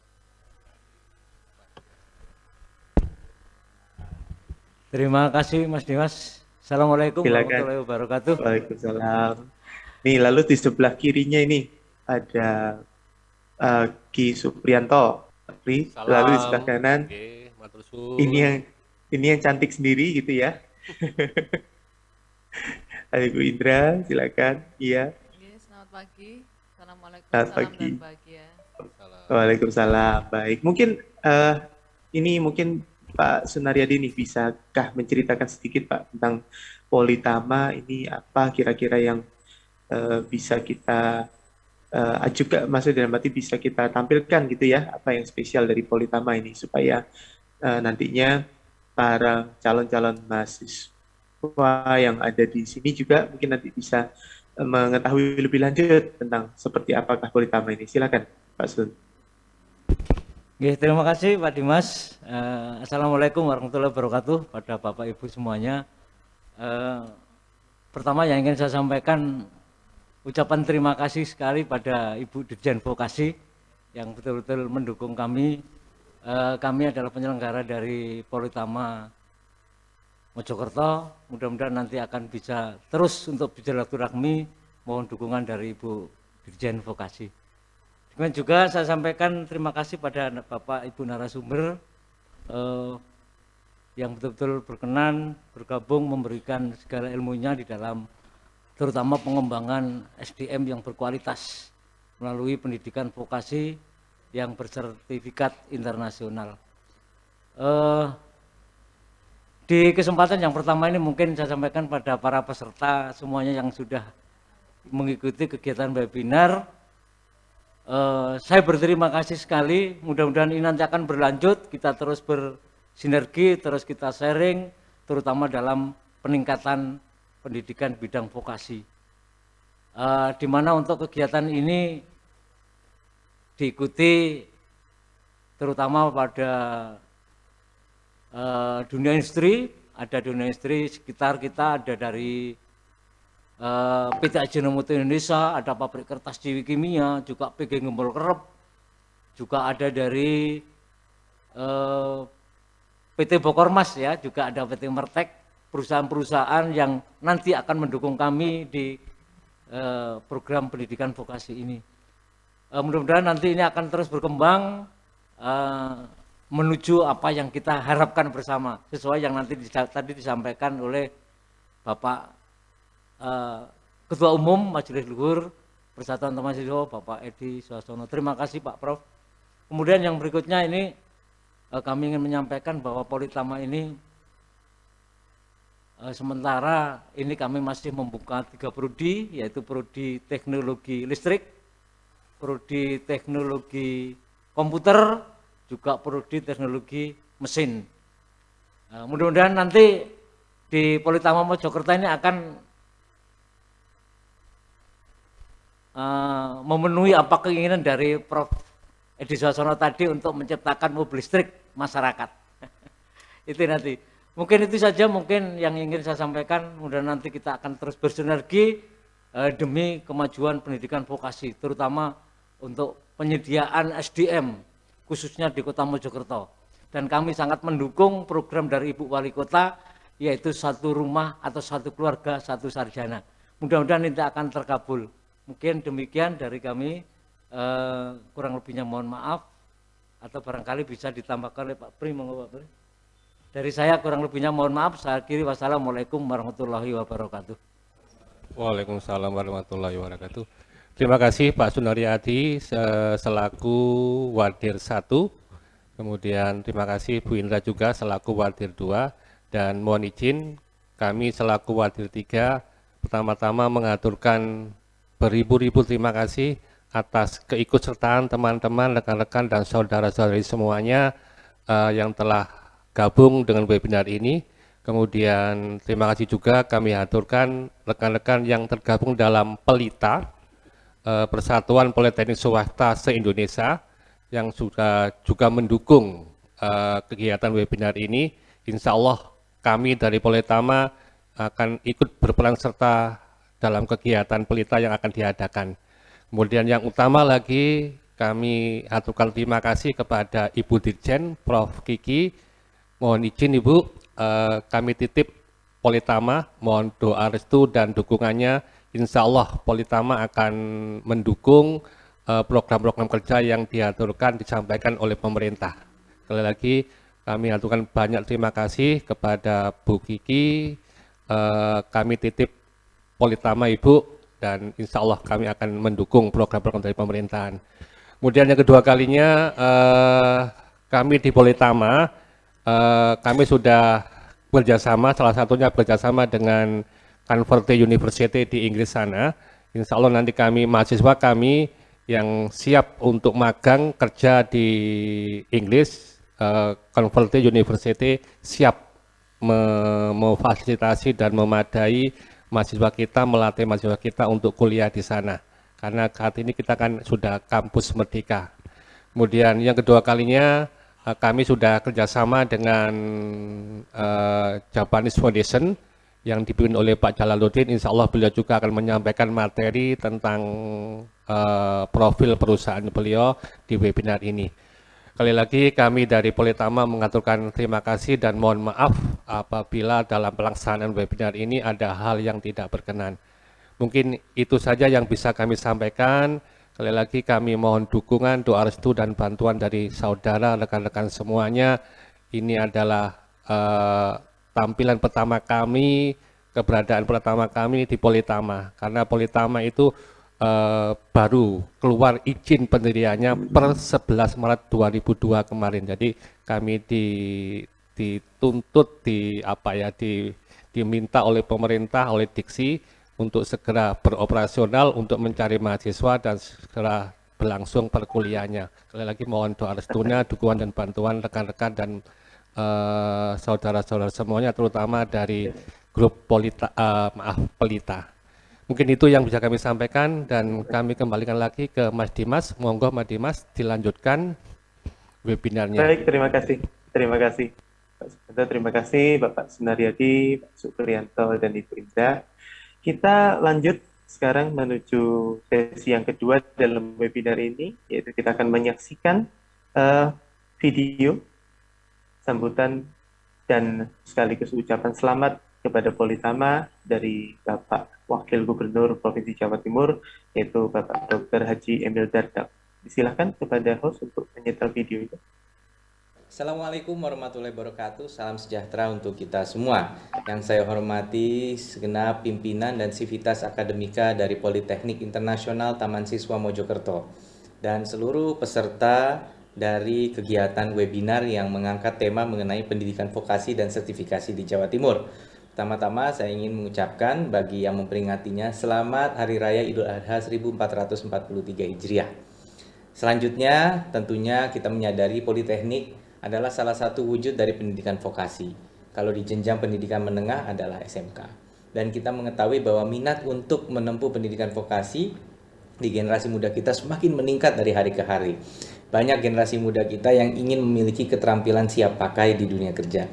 Terima kasih Mas Dimas. Assalamualaikum Silakan. warahmatullahi wabarakatuh. Waalaikumsalam. Nih lalu di sebelah kirinya ini ada Ki Supriyanto. Lalu di sebelah kanan ini yang cantik sendiri gitu ya. Ada Ibu Indra, silakan. Iya. Selamat pagi. Assalamualaikum. Selamat Salam pagi. dan bahagia. Waalaikumsalam. Baik, mungkin ini mungkin Pak Sunaryadi nih bisakah menceritakan sedikit Pak tentang Politama ini apa kira-kira yang bisa kita ajukan, maksudnya dalam arti bisa kita tampilkan gitu ya, apa yang spesial dari Politama ini supaya nantinya para calon-calon mahasiswa yang ada di sini juga mungkin nanti bisa mengetahui lebih lanjut tentang seperti apakah Politama ini. Silakan Pak Sun. Terima kasih Pak Dimas. Assalamualaikum warahmatullahi wabarakatuh pada Bapak Ibu semuanya. Pertama yang ingin saya sampaikan ucapan terima kasih sekali pada Ibu Dirjen Vokasi yang betul-betul mendukung kami. Kami adalah penyelenggara dari Politama Mojokerto. Mudah-mudahan nanti akan bisa terus untuk bersilaturahmi. Mohon dukungan dari Ibu Dirjen Vokasi. Kemudian juga saya sampaikan terima kasih pada Bapak Ibu narasumber yang betul-betul berkenan bergabung memberikan segala ilmunya di dalam terutama pengembangan SDM yang berkualitas melalui pendidikan vokasi yang bersertifikat internasional. Di kesempatan yang pertama ini mungkin saya sampaikan pada para peserta semuanya yang sudah mengikuti kegiatan webinar. Saya berterima kasih sekali, mudah-mudahan ini nanti akan berlanjut, kita terus bersinergi, terus kita sharing, terutama dalam peningkatan pendidikan bidang vokasi. Di mana untuk kegiatan ini diikuti terutama pada dunia industri, ada dunia industri sekitar kita, ada dari PT Ajinomoto Indonesia, ada pabrik kertas Ciwi Kimia, juga PG Gembol Kerep, juga ada dari PT Bokormas ya, juga ada PT Mertek, perusahaan-perusahaan yang nanti akan mendukung kami di program pendidikan vokasi ini. Mudah-mudahan nanti ini akan terus berkembang menuju apa yang kita harapkan bersama, sesuai yang nanti tadi disampaikan oleh Bapak Ketua Umum Majelis Luhur Persatuan Taman Siswa Bapak Edi Swasono. Terima kasih Pak Prof. Kemudian yang berikutnya ini kami ingin menyampaikan bahwa Politama ini sementara ini kami masih membuka 3 prodi, yaitu prodi teknologi listrik, prodi teknologi komputer, juga prodi teknologi mesin. Mudah-mudahan nanti di Politama Mojokerto ini akan memenuhi apa keinginan dari Prof. Edi Swasono tadi untuk menciptakan mobil listrik masyarakat. Itu nanti. Mungkin itu saja mungkin yang ingin saya sampaikan. Mudah-mudahan nanti kita akan terus bersinergi demi kemajuan pendidikan vokasi, terutama untuk penyediaan SDM khususnya di Kota Mojokerto. Dan kami sangat mendukung program dari Ibu Wali Kota, yaitu 1 rumah atau 1 keluarga 1 sarjana. Mudah-mudahan ini akan terkabul. Mungkin demikian dari kami, kurang lebihnya mohon maaf, atau barangkali bisa ditambahkan oleh Pak Pri. Monggo Pak Pri. Dari saya kurang lebihnya mohon maaf. Saya akhiri, wassalamualaikum warahmatullahi wabarakatuh. Waalaikumsalam warahmatullahi wabarakatuh. Terima kasih Pak Sunaryadi selaku Wadir 1. Kemudian terima kasih Bu Indra juga selaku Wadir 2. Dan mohon izin kami selaku Wadir 3 pertama-tama mengaturkan beribu-ribu terima kasih atas keikutsertaan teman-teman, rekan-rekan dan saudara-saudari semuanya yang telah gabung dengan webinar ini. Kemudian terima kasih juga kami aturkan rekan-rekan yang tergabung dalam Pelita, Persatuan Politeknik Swasta se-Indonesia, yang sudah juga mendukung kegiatan webinar ini. Insya Allah kami dari Politama akan ikut berperan serta dalam kegiatan Pelita yang akan diadakan. Kemudian yang utama lagi kami aturkan terima kasih kepada Ibu Dirjen, Prof. Kiki. Mohon izin Ibu, kami titip Politama, mohon doa restu dan dukungannya. Insya Allah Politama akan mendukung program-program kerja yang diaturkan, disampaikan oleh pemerintah. Sekali lagi kami aturkan banyak terima kasih kepada Bu Kiki. Kami titip Politama Ibu, dan insya Allah kami akan mendukung program-program dari pemerintahan. Kemudian yang kedua kalinya kami di Politama, kami sudah bekerjasama, salah satunya bekerjasama dengan Converte University di Inggris sana. Insya Allah nanti kami, mahasiswa kami yang siap untuk magang kerja di Inggris, Converte University siap memfasilitasi dan memadai mahasiswa kita, melatih mahasiswa kita untuk kuliah di sana. Karena saat ini kita kan sudah kampus merdeka. Kemudian yang kedua kalinya kami sudah kerjasama dengan Japanese Foundation yang dipimpin oleh Pak Jalaluddin. Insya Allah beliau juga akan menyampaikan materi tentang profil perusahaan beliau di webinar ini. Sekali lagi kami dari Politama mengaturkan terima kasih dan mohon maaf apabila dalam pelaksanaan webinar ini ada hal yang tidak berkenan. Mungkin itu saja yang bisa kami sampaikan. Sekali lagi kami mohon dukungan, doa restu dan bantuan dari saudara, rekan-rekan semuanya. Ini adalah tampilan pertama kami, keberadaan pertama kami di Politama. Karena Politama itu baru keluar izin pendiriannya per 11 Maret 2002 kemarin. Jadi kami dituntut, diminta oleh pemerintah, oleh Diksi, untuk segera beroperasional untuk mencari mahasiswa dan segera berlangsung perkuliahannya. Sekali lagi mohon doa restunya, dukungan dan bantuan rekan-rekan dan saudara-saudara semuanya, terutama dari grup Pelita. Mungkin itu yang bisa kami sampaikan dan kami kembalikan lagi ke Mas Dimas. Monggo Mas Dimas dilanjutkan webinarnya. Baik, terima kasih. Terima kasih Pak Supriyanto, terima kasih Bapak Sunaryadi, Pak Supriyanto dan Ibu Indra. Kita lanjut sekarang menuju sesi yang kedua dalam webinar ini, yaitu kita akan menyaksikan video sambutan dan sekaligus ucapan selamat kepada Politama dari Bapak Wakil Gubernur Provinsi Jawa Timur, yaitu Bapak Dr. Haji Emil Dardak. Silakan kepada host untuk menyetel video itu. Assalamualaikum warahmatullahi wabarakatuh. Salam sejahtera untuk kita semua. Yang saya hormati segenap pimpinan dan sivitas akademika dari Politeknik Internasional Taman Siswa Mojokerto dan seluruh peserta dari kegiatan webinar yang mengangkat tema mengenai pendidikan vokasi dan sertifikasi di Jawa Timur. Pertama-tama saya ingin mengucapkan bagi yang memperingatinya selamat Hari Raya Idul Adha 1443 Hijriah. Selanjutnya tentunya kita menyadari Politeknik adalah salah satu wujud dari pendidikan vokasi. Kalau di jenjang pendidikan menengah adalah SMK. Dan kita mengetahui bahwa minat untuk menempuh pendidikan vokasi di generasi muda kita semakin meningkat dari hari ke hari. Banyak generasi muda kita yang ingin memiliki keterampilan siap pakai di dunia kerja.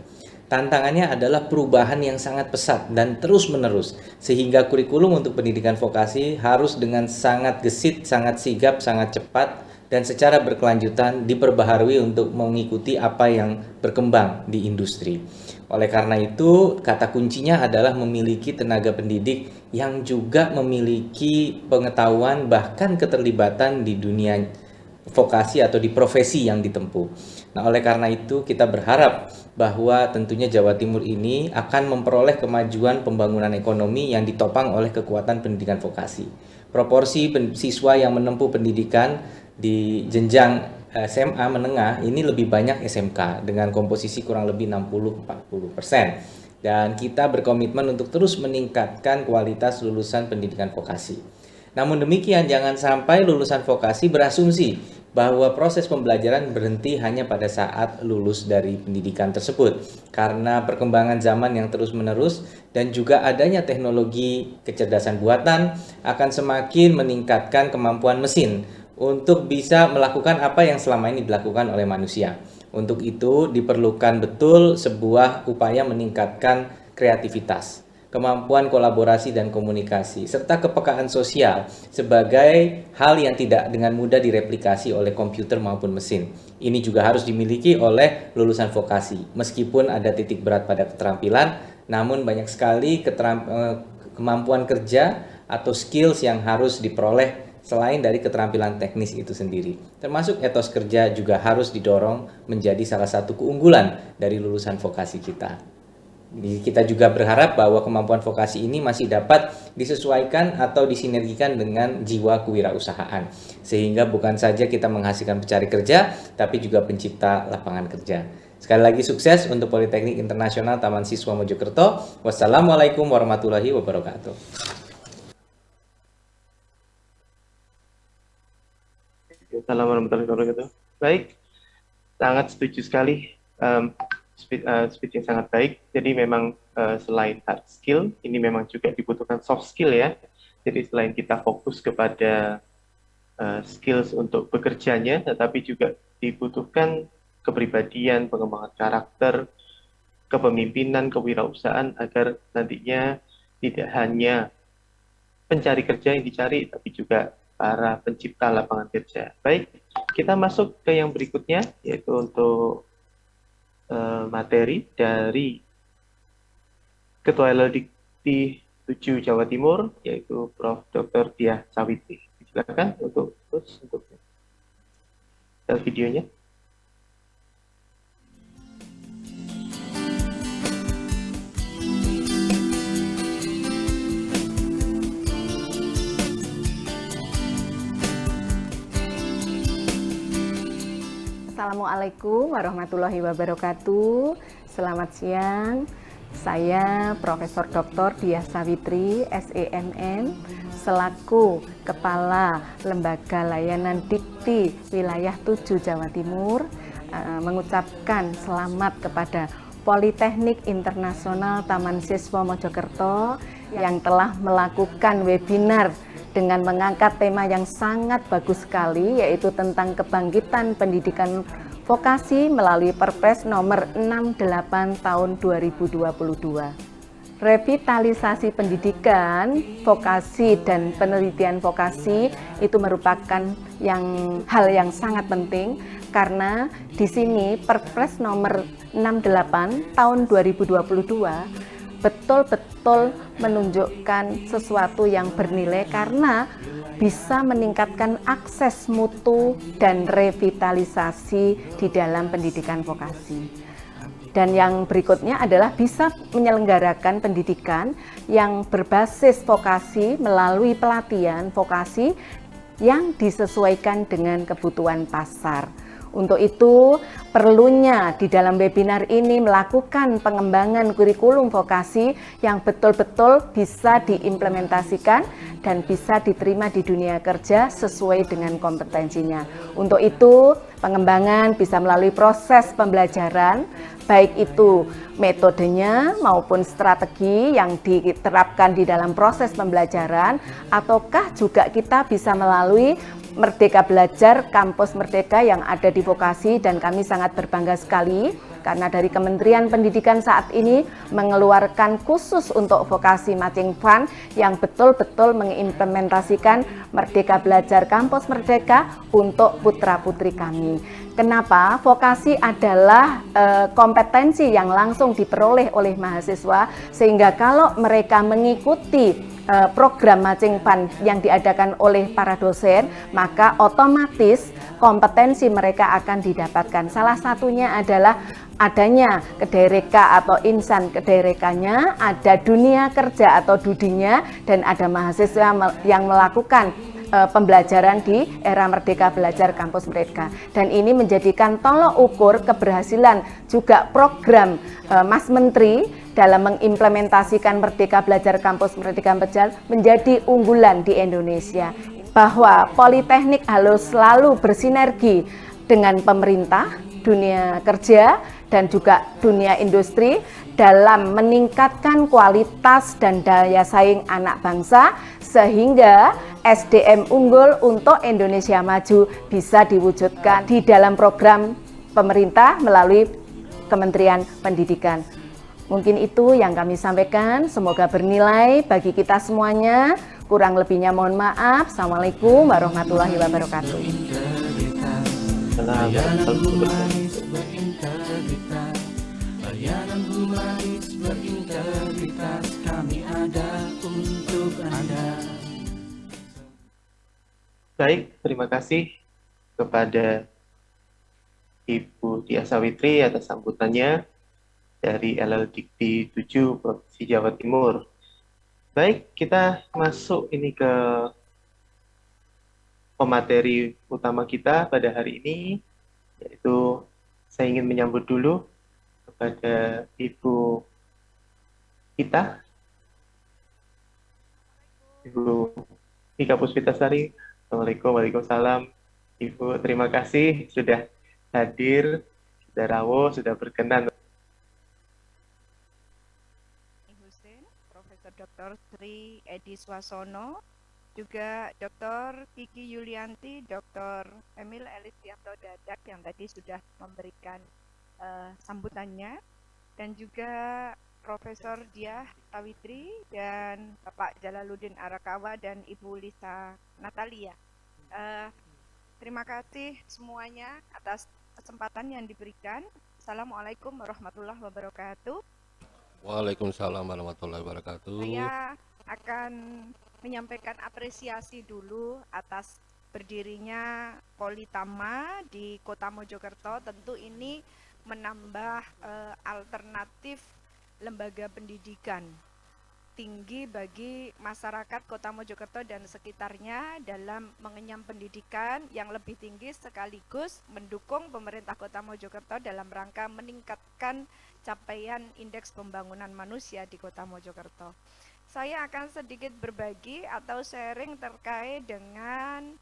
Tantangannya adalah perubahan yang sangat pesat dan terus-menerus, sehingga kurikulum untuk pendidikan vokasi harus dengan sangat gesit, sangat sigap, sangat cepat, dan secara berkelanjutan diperbaharui untuk mengikuti apa yang berkembang di industri. Oleh karena itu, kata kuncinya adalah memiliki tenaga pendidik yang juga memiliki pengetahuan bahkan keterlibatan di dunia vokasi atau di profesi yang ditempuh. Nah, oleh karena itu kita berharap bahwa tentunya Jawa Timur ini akan memperoleh kemajuan pembangunan ekonomi yang ditopang oleh kekuatan pendidikan vokasi. Proporsi siswa yang menempuh pendidikan di jenjang SMA menengah ini lebih banyak SMK dengan komposisi kurang lebih 60-40%. Dan kita berkomitmen untuk terus meningkatkan kualitas lulusan pendidikan vokasi. Namun demikian, jangan sampai lulusan vokasi berasumsi bahwa proses pembelajaran berhenti hanya pada saat lulus dari pendidikan tersebut. Karena perkembangan zaman yang terus-menerus dan juga adanya teknologi kecerdasan buatan akan semakin meningkatkan kemampuan mesin untuk bisa melakukan apa yang selama ini dilakukan oleh manusia. Untuk itu diperlukan betul sebuah upaya meningkatkan kreativitas, kemampuan kolaborasi dan komunikasi, serta kepekaan sosial sebagai hal yang tidak dengan mudah direplikasi oleh komputer maupun mesin. Ini juga harus dimiliki oleh lulusan vokasi. Meskipun ada titik berat pada keterampilan, namun banyak sekali kemampuan kerja atau skills yang harus diperoleh selain dari keterampilan teknis itu sendiri. Termasuk etos kerja juga harus didorong menjadi salah satu keunggulan dari lulusan vokasi kita. Jadi kita juga berharap bahwa kemampuan vokasi ini masih dapat disesuaikan atau disinergikan dengan jiwa kewirausahaan. Sehingga bukan saja kita menghasilkan pencari kerja, tapi juga pencipta lapangan kerja. Sekali lagi sukses untuk Politeknik Internasional Taman Siswa Mojokerto. Wassalamualaikum warahmatullahi wabarakatuh. Assalamualaikum warahmatullahi wabarakatuh. Baik, sangat setuju sekali. Speech yang sangat baik. Jadi memang selain hard skill, ini memang juga dibutuhkan soft skill ya. Jadi selain kita fokus kepada skills untuk bekerjanya, tetapi juga dibutuhkan kepribadian, pengembangan karakter, kepemimpinan, kewirausahaan agar nantinya tidak hanya pencari kerja yang dicari, tapi juga para pencipta lapangan kerja. Baik, kita masuk ke yang berikutnya, yaitu untuk materi dari Ketua LLDikti 7 Jawa Timur, yaitu Prof. Dr. Diah Sawitri. Silakan untuk videonya. Assalamualaikum warahmatullahi wabarakatuh. Selamat siang. Saya Profesor Dr. Diah Sawitri, SEMM, selaku Kepala Lembaga Layanan Dikti Wilayah 7 Jawa Timur, mengucapkan selamat kepada Politeknik Internasional Taman Siswa Mojokerto yang telah melakukan webinar dengan mengangkat tema yang sangat bagus sekali, yaitu tentang kebangkitan pendidikan vokasi melalui Perpres nomor 68 tahun 2022. Revitalisasi pendidikan, vokasi, dan penelitian vokasi itu merupakan hal yang sangat penting, karena di sini Perpres nomor 68 tahun 2022 betul-betul menunjukkan sesuatu yang bernilai karena bisa meningkatkan akses mutu dan revitalisasi di dalam pendidikan vokasi. Dan yang berikutnya adalah bisa menyelenggarakan pendidikan yang berbasis vokasi melalui pelatihan vokasi yang disesuaikan dengan kebutuhan pasar. Untuk itu, perlunya di dalam webinar ini melakukan pengembangan kurikulum vokasi yang betul-betul bisa diimplementasikan dan bisa diterima di dunia kerja sesuai dengan kompetensinya. Untuk itu, pengembangan bisa melalui proses pembelajaran, baik itu metodenya maupun strategi yang diterapkan di dalam proses pembelajaran, ataukah juga kita bisa melalui Merdeka Belajar, Kampus Merdeka yang ada di vokasi, dan kami sangat berbangga sekali karena dari Kementerian Pendidikan saat ini mengeluarkan khusus untuk vokasi Matching Fund yang betul-betul mengimplementasikan Merdeka Belajar Kampus Merdeka untuk putra-putri kami. Kenapa? Vokasi adalah kompetensi yang langsung diperoleh oleh mahasiswa, sehingga kalau mereka mengikuti program Matching Fund yang diadakan oleh para dosen, maka otomatis kompetensi mereka akan didapatkan. Salah satunya adalah adanya kedereka atau insan kederekanya, ada dunia kerja atau dudinya, dan ada mahasiswa yang melakukan pembelajaran di era Merdeka Belajar Kampus Merdeka. Dan ini menjadikan tolok ukur keberhasilan juga program Mas Menteri dalam mengimplementasikan Merdeka Belajar Kampus Merdeka menjadi unggulan di Indonesia. Bahwa Politeknik harus selalu bersinergi dengan pemerintah, dunia kerja, dan juga dunia industri dalam meningkatkan kualitas dan daya saing anak bangsa, sehingga SDM unggul untuk Indonesia maju bisa diwujudkan di dalam program pemerintah melalui Kementerian Pendidikan. Mungkin itu yang kami sampaikan, semoga bernilai bagi kita semuanya. Kurang lebihnya mohon maaf. Assalamualaikum warahmatullahi wabarakatuh. Layanan humanis berintegritas, kami ada untuk Anda. Baik, terima kasih kepada Ibu Diah Sawitri atas sambutannya dari LLDikti 7 Provinsi Jawa Timur. Baik, kita masuk ini ke pemateri utama kita pada hari ini, yaitu saya ingin menyambut dulu kepada Ibu kita, Ibu Ika Puspitasari. Assalamualaikum, waalaikumsalam. Ibu, terima kasih sudah hadir, sudah rawuh, sudah berkenan. Husein, Profesor Dr. Sri Edi Swasono, juga Dr. Kiki Yulianti, Dr. Emil Elisianto Dadak yang tadi sudah memberikan sambutannya, dan juga Profesor Diah Sawitri dan Bapak Jalaluddin Arakawa dan Ibu Lisa Natalia. Terima kasih semuanya atas kesempatan yang diberikan. Assalamualaikum warahmatullahi wabarakatuh. Waalaikumsalam warahmatullahi wabarakatuh. Saya akan menyampaikan apresiasi dulu atas berdirinya Politama di Kota Mojokerto. Tentu ini menambah alternatif lembaga pendidikan tinggi bagi masyarakat Kota Mojokerto dan sekitarnya dalam mengenyam pendidikan yang lebih tinggi, sekaligus mendukung pemerintah Kota Mojokerto dalam rangka meningkatkan capaian indeks pembangunan manusia di Kota Mojokerto. Saya akan sedikit berbagi atau sharing terkait dengan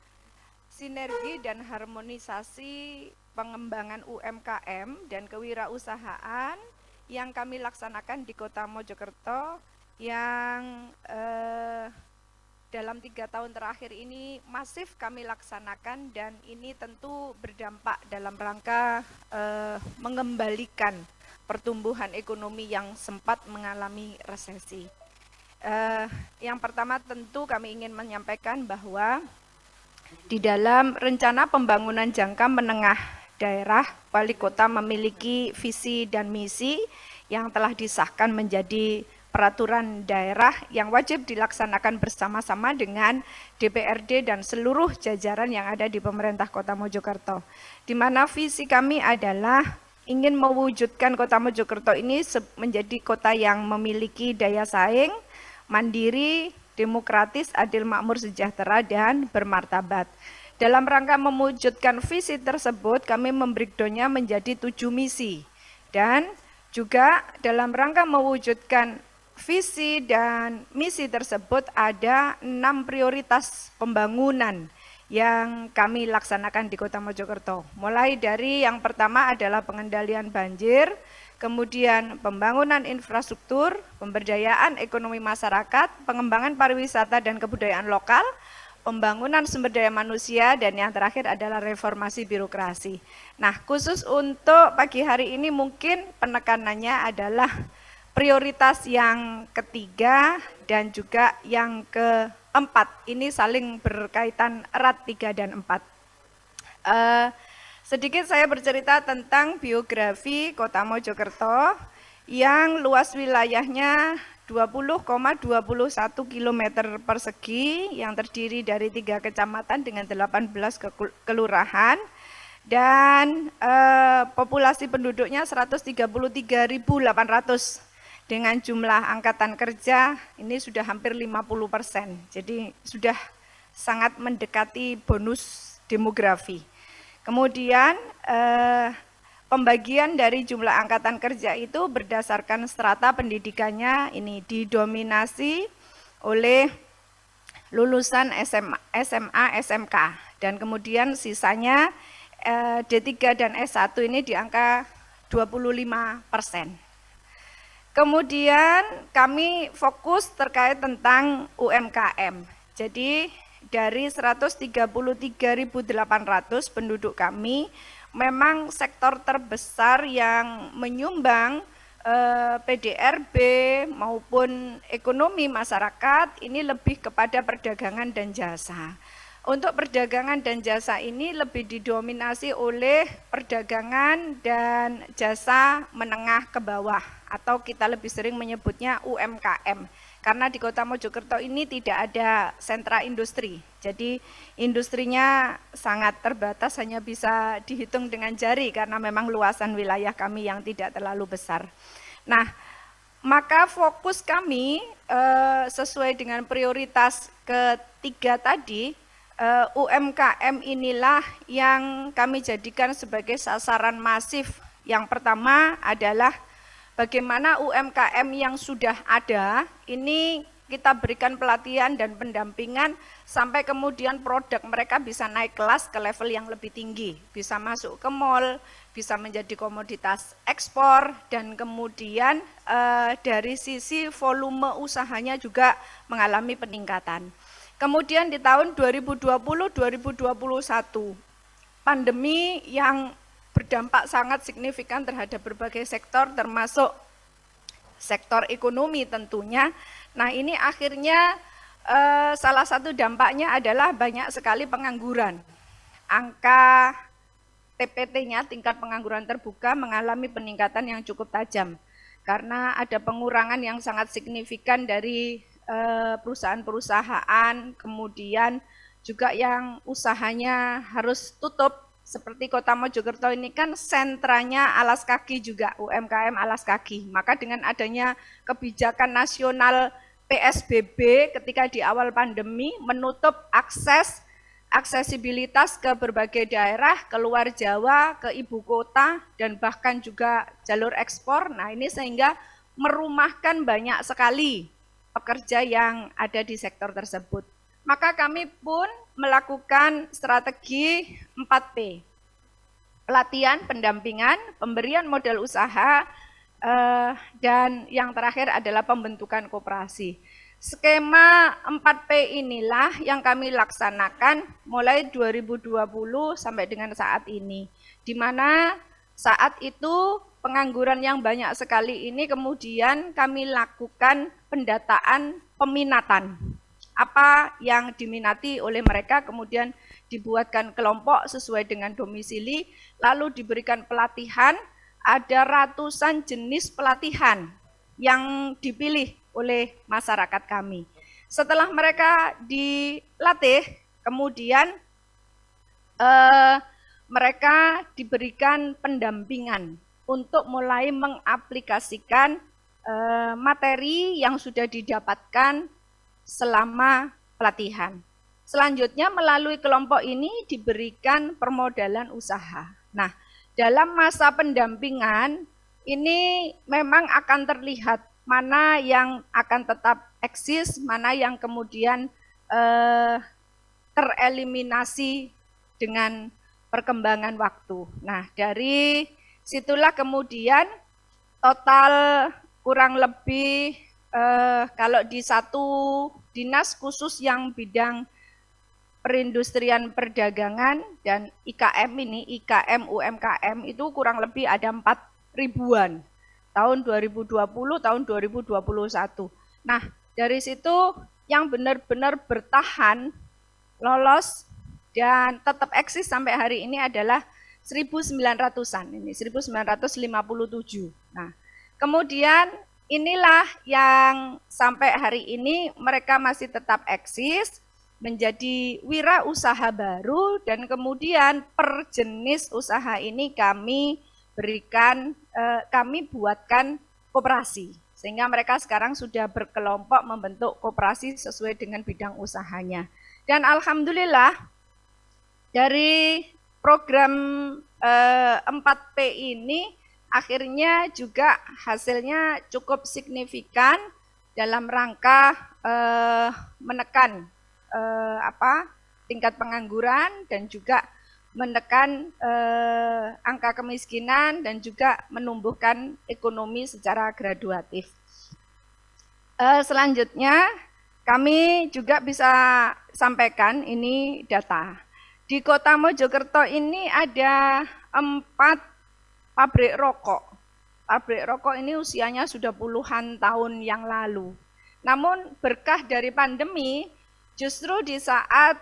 sinergi dan harmonisasi pengembangan UMKM dan kewirausahaan yang kami laksanakan di Kota Mojokerto, yang dalam 3 tahun terakhir ini masif kami laksanakan, dan ini tentu berdampak dalam rangka mengembalikan pertumbuhan ekonomi yang sempat mengalami resesi. Yang pertama tentu kami ingin menyampaikan bahwa di dalam rencana pembangunan jangka menengah daerah, Wali Kota memiliki visi dan misi yang telah disahkan menjadi peraturan daerah yang wajib dilaksanakan bersama-sama dengan DPRD dan seluruh jajaran yang ada di pemerintah Kota Mojokerto. Di mana visi kami adalah ingin mewujudkan Kota Mojokerto ini menjadi kota yang memiliki daya saing, mandiri, demokratis, adil, makmur, sejahtera, dan bermartabat. Dalam rangka mewujudkan visi tersebut, kami membreakdownnya menjadi 7 misi. Dan juga dalam rangka mewujudkan visi dan misi tersebut ada 6 prioritas pembangunan yang kami laksanakan di Kota Mojokerto. Mulai dari yang pertama adalah pengendalian banjir, kemudian pembangunan infrastruktur, pemberdayaan ekonomi masyarakat, pengembangan pariwisata dan kebudayaan lokal, pembangunan sumber daya manusia, dan yang terakhir adalah reformasi birokrasi. Nah, khusus untuk pagi hari ini mungkin penekanannya adalah prioritas yang ketiga dan juga yang keempat. Ini saling berkaitan erat 3 dan 4. Sedikit saya bercerita tentang biografi Kota Mojokerto yang luas wilayahnya 20,21 km persegi yang terdiri dari 3 kecamatan dengan 18 kelurahan dan populasi penduduknya 133.800 dengan jumlah angkatan kerja ini sudah hampir 50%. Jadi sudah sangat mendekati bonus demografi. Kemudian pembagian dari jumlah angkatan kerja itu berdasarkan strata pendidikannya ini didominasi oleh lulusan SMA, SMK, dan kemudian sisanya D3 dan S1 ini di angka 25%. Kemudian kami fokus terkait tentang UMKM. Jadi dari 133.800 penduduk kami, memang sektor terbesar yang menyumbang PDRB maupun ekonomi masyarakat ini lebih kepada perdagangan dan jasa. Untuk perdagangan dan jasa ini lebih didominasi oleh perdagangan dan jasa menengah ke bawah atau kita lebih sering menyebutnya UMKM. Karena di Kota Mojokerto ini tidak ada sentra industri, jadi industrinya sangat terbatas, hanya bisa dihitung dengan jari karena memang luasan wilayah kami yang tidak terlalu besar. Nah, maka fokus kami sesuai dengan prioritas ketiga tadi, UMKM inilah yang kami jadikan sebagai sasaran masif. Yang pertama adalah bagaimana UMKM yang sudah ada, ini kita berikan pelatihan dan pendampingan sampai kemudian produk mereka bisa naik kelas ke level yang lebih tinggi. Bisa masuk ke mall, bisa menjadi komoditas ekspor, dan kemudian dari sisi volume usahanya juga mengalami peningkatan. Kemudian di tahun 2020-2021, pandemi yang berdampak sangat signifikan terhadap berbagai sektor termasuk sektor ekonomi tentunya. Nah, ini akhirnya salah satu dampaknya adalah banyak sekali pengangguran. Angka TPT-nya, tingkat pengangguran terbuka, mengalami peningkatan yang cukup tajam karena ada pengurangan yang sangat signifikan dari perusahaan-perusahaan, kemudian juga yang usahanya harus tutup. Seperti Kota Mojokerto ini kan sentranya alas kaki juga, UMKM alas kaki. Maka dengan adanya kebijakan nasional PSBB ketika di awal pandemi menutup aksesibilitas ke berbagai daerah, keluar Jawa, ke ibu kota, dan bahkan juga jalur ekspor. Nah, ini sehingga merumahkan banyak sekali pekerja yang ada di sektor tersebut. Maka kami pun melakukan strategi 4P, pelatihan, pendampingan, pemberian modal usaha, dan yang terakhir adalah pembentukan koperasi. Skema 4P inilah yang kami laksanakan mulai 2020 sampai dengan saat ini, di mana saat itu pengangguran yang banyak sekali ini kemudian kami lakukan pendataan peminatan. Apa yang diminati oleh mereka, kemudian dibuatkan kelompok sesuai dengan domisili, lalu diberikan pelatihan, ada ratusan jenis pelatihan yang dipilih oleh masyarakat kami. Setelah mereka dilatih, kemudian mereka diberikan pendampingan untuk mulai mengaplikasikan materi yang sudah didapatkan selama pelatihan. Selanjutnya melalui kelompok ini diberikan permodalan usaha. Nah, dalam masa pendampingan ini memang akan terlihat mana yang akan tetap eksis, mana yang kemudian tereliminasi dengan perkembangan waktu. Nah, dari situlah kemudian total kurang lebih kalau di satu dinas khusus yang bidang perindustrian perdagangan dan IKM ini, IKM UMKM itu kurang lebih ada 4.000-an tahun 2020, tahun 2021. Nah, dari situ yang benar-benar bertahan, lolos, dan tetap eksis sampai hari ini adalah 1.900-an, ini 1.957. Nah, kemudian inilah yang sampai hari ini mereka masih tetap eksis, menjadi wirausaha baru, dan kemudian per jenis usaha ini kami berikan, kami buatkan koperasi, sehingga mereka sekarang sudah berkelompok membentuk koperasi sesuai dengan bidang usahanya. Dan alhamdulillah dari program 4P ini akhirnya juga hasilnya cukup signifikan dalam rangka menekan tingkat pengangguran dan juga menekan angka kemiskinan dan juga menumbuhkan ekonomi secara graduatif. Selanjutnya kami juga bisa sampaikan ini data. Di Kota Mojokerto ini ada 4 pabrik rokok. Pabrik rokok ini usianya sudah puluhan tahun yang lalu. Namun berkah dari pandemi, justru di saat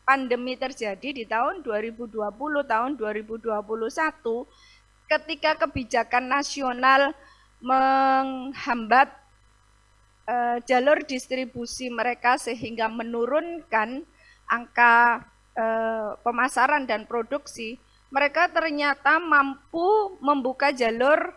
pandemi terjadi di tahun 2020, tahun 2021, ketika kebijakan nasional menghambat jalur distribusi mereka sehingga menurunkan angka pemasaran dan produksi, mereka ternyata mampu membuka jalur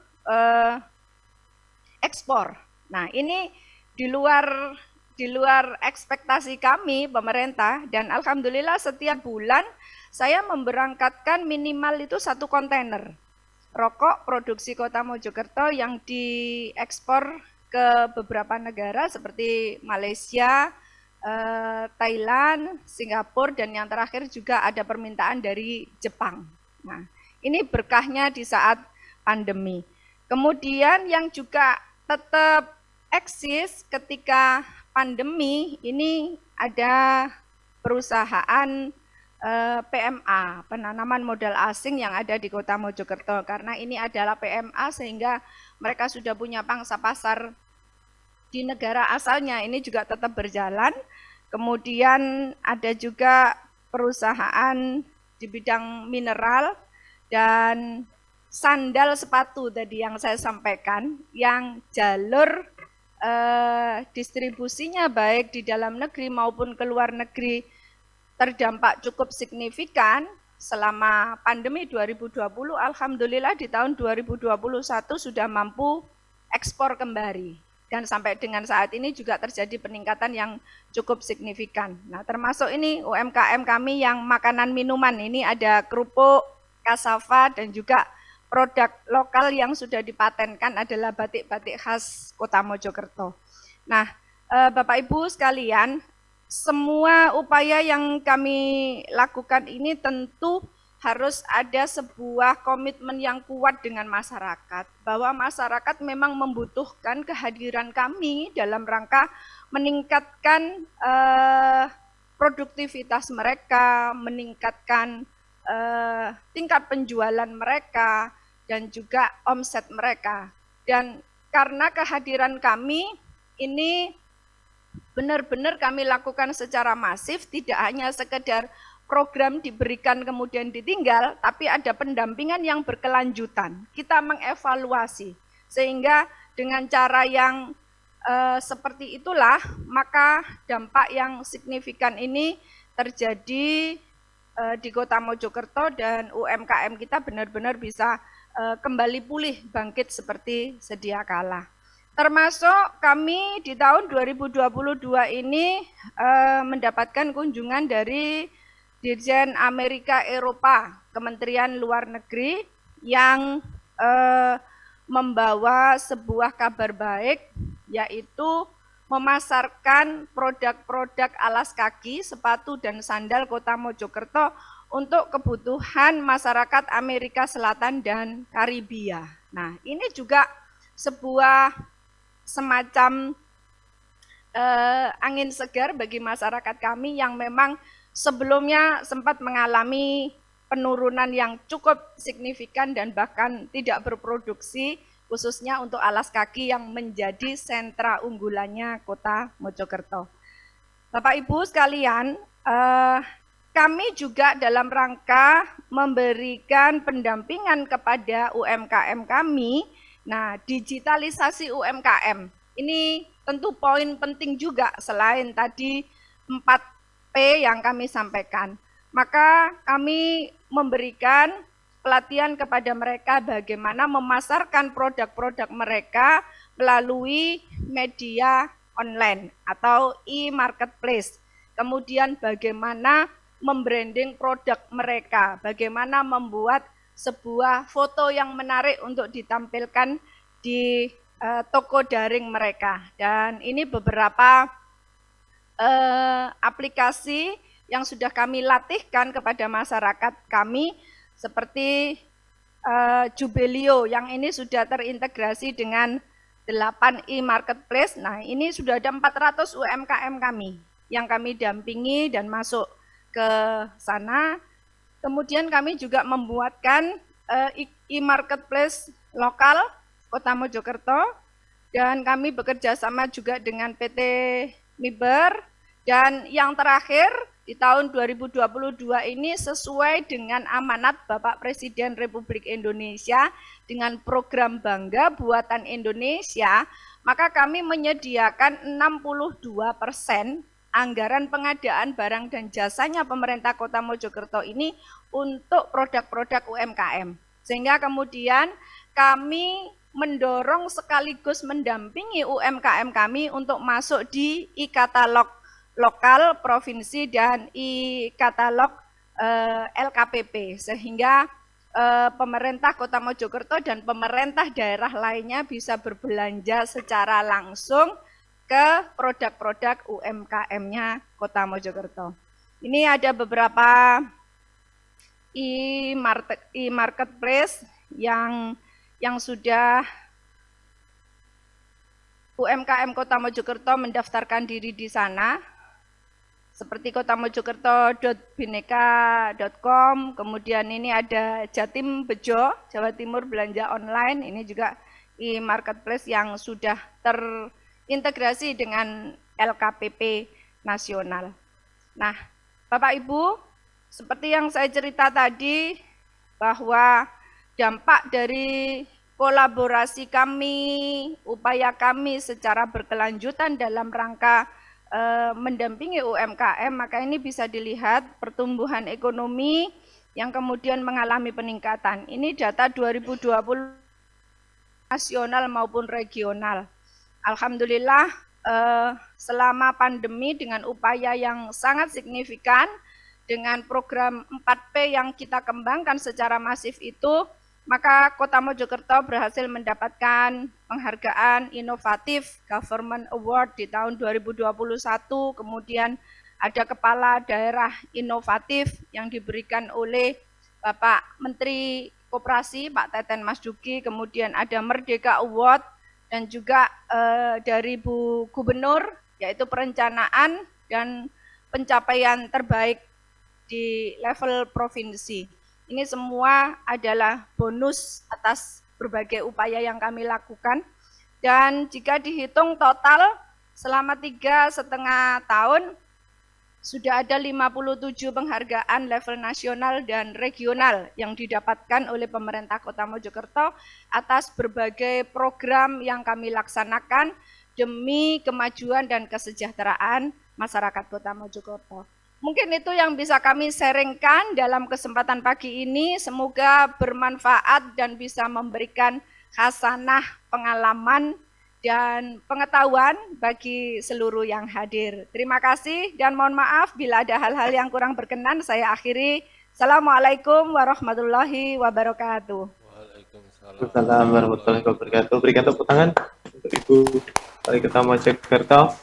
ekspor. Nah, ini di luar ekspektasi kami pemerintah, dan alhamdulillah setiap bulan saya memberangkatkan minimal itu 1 kontainer rokok produksi Kota Mojokerto yang diekspor ke beberapa negara seperti Malaysia, Thailand, Singapura, dan yang terakhir juga ada permintaan dari Jepang. Nah, ini berkahnya di saat pandemi. Kemudian yang juga tetap eksis ketika pandemi ini ada perusahaan PMA, penanaman modal asing yang ada di Kota Mojokerto. Karena ini adalah PMA sehingga mereka sudah punya pangsa pasar di negara asalnya, ini juga tetap berjalan. Kemudian ada juga perusahaan di bidang mineral dan sandal sepatu tadi yang saya sampaikan, yang jalur distribusinya baik di dalam negeri maupun ke luar negeri terdampak cukup signifikan selama pandemi 2020. Alhamdulillah di tahun 2021 sudah mampu ekspor kembali. Dan sampai dengan saat ini juga terjadi peningkatan yang cukup signifikan. Nah, termasuk ini UMKM kami yang makanan minuman, ini ada kerupuk, cassava, dan juga produk lokal yang sudah dipatenkan adalah batik-batik khas Kota Mojokerto. Nah, Bapak Ibu sekalian, semua upaya yang kami lakukan ini tentu harus ada sebuah komitmen yang kuat dengan masyarakat, bahwa masyarakat memang membutuhkan kehadiran kami dalam rangka meningkatkan produktivitas mereka, meningkatkan tingkat penjualan mereka, dan juga omset mereka. Dan karena kehadiran kami ini benar-benar kami lakukan secara masif, tidak hanya sekedar program diberikan kemudian ditinggal, tapi ada pendampingan yang berkelanjutan. Kita mengevaluasi, sehingga dengan cara yang seperti itulah, maka dampak yang signifikan ini terjadi di Kota Mojokerto, dan UMKM kita benar-benar bisa kembali pulih, bangkit seperti sedia kala. Termasuk kami di tahun 2022 ini mendapatkan kunjungan dari Dirjen Amerika Eropa, Kementerian Luar Negeri, yang membawa sebuah kabar baik, yaitu memasarkan produk-produk alas kaki, sepatu, dan sandal Kota Mojokerto untuk kebutuhan masyarakat Amerika Selatan dan Karibia. Nah, ini juga sebuah semacam angin segar bagi masyarakat kami yang memang sebelumnya sempat mengalami penurunan yang cukup signifikan dan bahkan tidak berproduksi, khususnya untuk alas kaki yang menjadi sentra unggulannya Kota Mojokerto. Bapak Ibu sekalian, kami juga dalam rangka memberikan pendampingan kepada UMKM kami. Nah, digitalisasi UMKM ini tentu poin penting juga selain tadi 4P yang kami sampaikan. Maka kami memberikan pelatihan kepada mereka bagaimana memasarkan produk-produk mereka melalui media online atau e-marketplace. Kemudian bagaimana membranding produk mereka, bagaimana membuat sebuah foto yang menarik untuk ditampilkan di toko daring mereka. Dan ini beberapa aplikasi yang sudah kami latihkan kepada masyarakat kami seperti Jubelio yang ini sudah terintegrasi dengan 8 e-marketplace. Nah, ini sudah ada 400 UMKM kami yang kami dampingi dan masuk ke sana. Kemudian kami juga membuatkan e-marketplace lokal Kota Mojokerto, dan kami bekerja sama juga dengan PT Miber, dan yang terakhir di tahun 2022 ini sesuai dengan amanat Bapak Presiden Republik Indonesia dengan program Bangga Buatan Indonesia, maka kami menyediakan 62% anggaran pengadaan barang dan jasanya pemerintah Kota Mojokerto ini untuk produk-produk UMKM. Sehingga kemudian kami mendorong sekaligus mendampingi UMKM kami untuk masuk di e-katalog lokal, provinsi, dan e-katalog LKPP, sehingga pemerintah Kota Mojokerto dan pemerintah daerah lainnya bisa berbelanja secara langsung ke produk-produk UMKM-nya Kota Mojokerto. Ini ada beberapa e-marketplace yang sudah UMKM Kota Mojokerto mendaftarkan diri di sana, seperti kotamojokero.bineka.com, kemudian ini ada Jatim Bejo, Jawa Timur Belanja Online, ini juga e-marketplace yang sudah terintegrasi dengan LKPP nasional. Nah, Bapak Ibu, seperti yang saya cerita tadi, bahwa dampak dari kolaborasi kami, upaya kami secara berkelanjutan dalam rangka mendampingi UMKM, maka ini bisa dilihat pertumbuhan ekonomi yang kemudian mengalami peningkatan. Ini data 2020 nasional maupun regional. Alhamdulillah selama pandemi dengan upaya yang sangat signifikan, dengan program 4P yang kita kembangkan secara masif itu, maka Kota Mojokerto berhasil mendapatkan penghargaan inovatif Government Award di tahun 2021, kemudian ada Kepala Daerah Inovatif yang diberikan oleh Bapak Menteri Koperasi, Pak Teten Mas Duki, kemudian ada Merdeka Award, dan juga dari Bu Gubernur, yaitu perencanaan dan pencapaian terbaik di level provinsi. Ini semua adalah bonus atas berbagai upaya yang kami lakukan. Dan jika dihitung total selama 3,5 tahun, sudah ada 57 penghargaan level nasional dan regional yang didapatkan oleh pemerintah Kota Mojokerto atas berbagai program yang kami laksanakan demi kemajuan dan kesejahteraan masyarakat Kota Mojokerto. Mungkin itu yang bisa kami sharingkan dalam kesempatan pagi ini. Semoga bermanfaat dan bisa memberikan khasanah pengalaman dan pengetahuan bagi seluruh yang hadir. Terima kasih dan mohon maaf bila ada hal-hal yang kurang berkenan. Saya akhiri. Assalamualaikum warahmatullahi wabarakatuh. Waalaikumsalam warahmatullahi wabarakatuh. Berikan tepuk tangan untuk Ibu Wali Kota Mojokerto.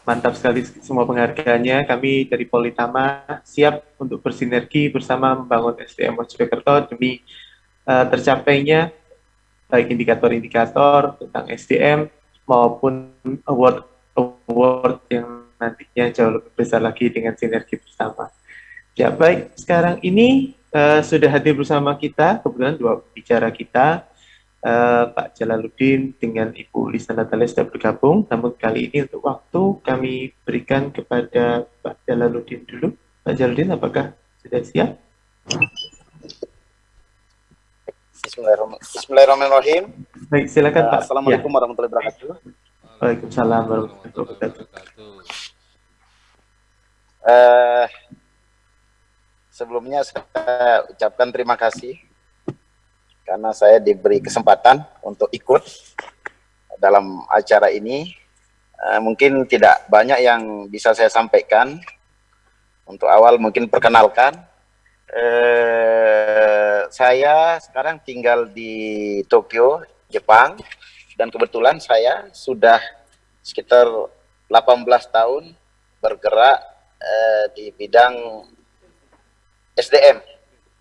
Mantap sekali semua penghargaannya. Kami dari Politama siap untuk bersinergi bersama membangun SDM Mojokerto demi tercapainya baik indikator-indikator tentang SDM maupun award award yang nantinya jauh lebih besar lagi dengan sinergi bersama. Ya baik, sekarang ini sudah hadir bersama kita, kebetulan dua bicara kita, Pak Jalaluddin dengan Ibu Lisa Natalia sudah bergabung, namun kali ini untuk waktu kami berikan kepada Pak Jalaluddin dulu. Pak Jalaluddin, apakah sudah siap? Bismillahirrahmanirrahim. Baik, silakan Pak. Assalamualaikum warahmatullahi wabarakatuh. Waalaikumsalam warahmatullahi wabarakatuh. Sebelumnya saya ucapkan terima kasih karena saya diberi kesempatan untuk ikut dalam acara ini. Mungkin tidak banyak yang bisa saya sampaikan. Untuk awal mungkin perkenalkan, saya sekarang tinggal di Tokyo, Jepang, dan kebetulan saya sudah sekitar 18 tahun bergerak di bidang SDM,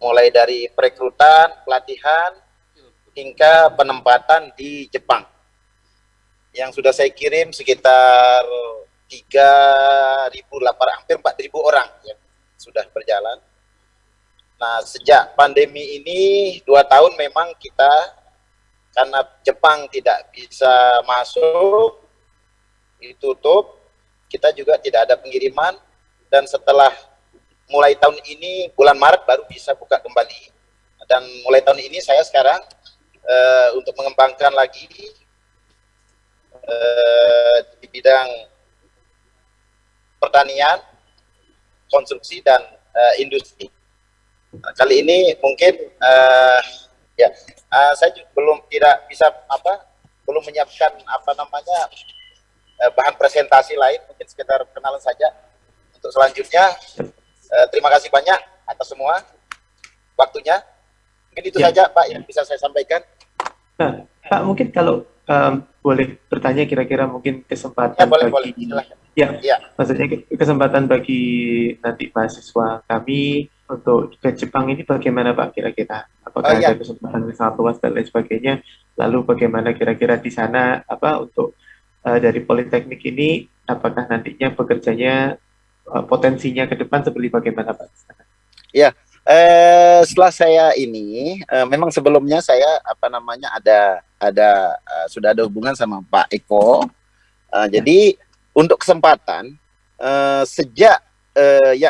mulai dari perekrutan, pelatihan, hingga penempatan di Jepang. Yang sudah saya kirim sekitar 3.800, hampir 4.000 orang yang sudah berjalan. Nah, sejak pandemi ini 2 tahun memang kita, karena Jepang tidak bisa masuk, ditutup, kita juga tidak ada pengiriman, dan setelah mulai tahun ini, bulan Maret baru bisa buka kembali. Dan mulai tahun ini saya sekarang untuk mengembangkan lagi di bidang pertanian, konstruksi, dan industri. Nah, kali ini mungkin saya juga belum menyiapkan bahan presentasi lain, mungkin sekitar kenalan saja. Untuk selanjutnya, terima kasih banyak atas semua waktunya. Mungkin itu saja Pak yang bisa saya sampaikan. Nah, Pak, mungkin kalau boleh bertanya, kira-kira mungkin kesempatan boleh. Maksudnya kesempatan bagi nanti mahasiswa kami untuk ke Jepang ini bagaimana Pak kira-kira? Apakah ada kesempatan yang sangat luas dan lain sebagainya? Lalu bagaimana kira-kira di sana untuk dari Politeknik ini, apakah nantinya bekerjanya potensinya ke depan seperti bagaimana Pak? Ya, setelah saya ini memang sebelumnya saya sudah ada hubungan sama Pak Eko. Jadi untuk kesempatan sejak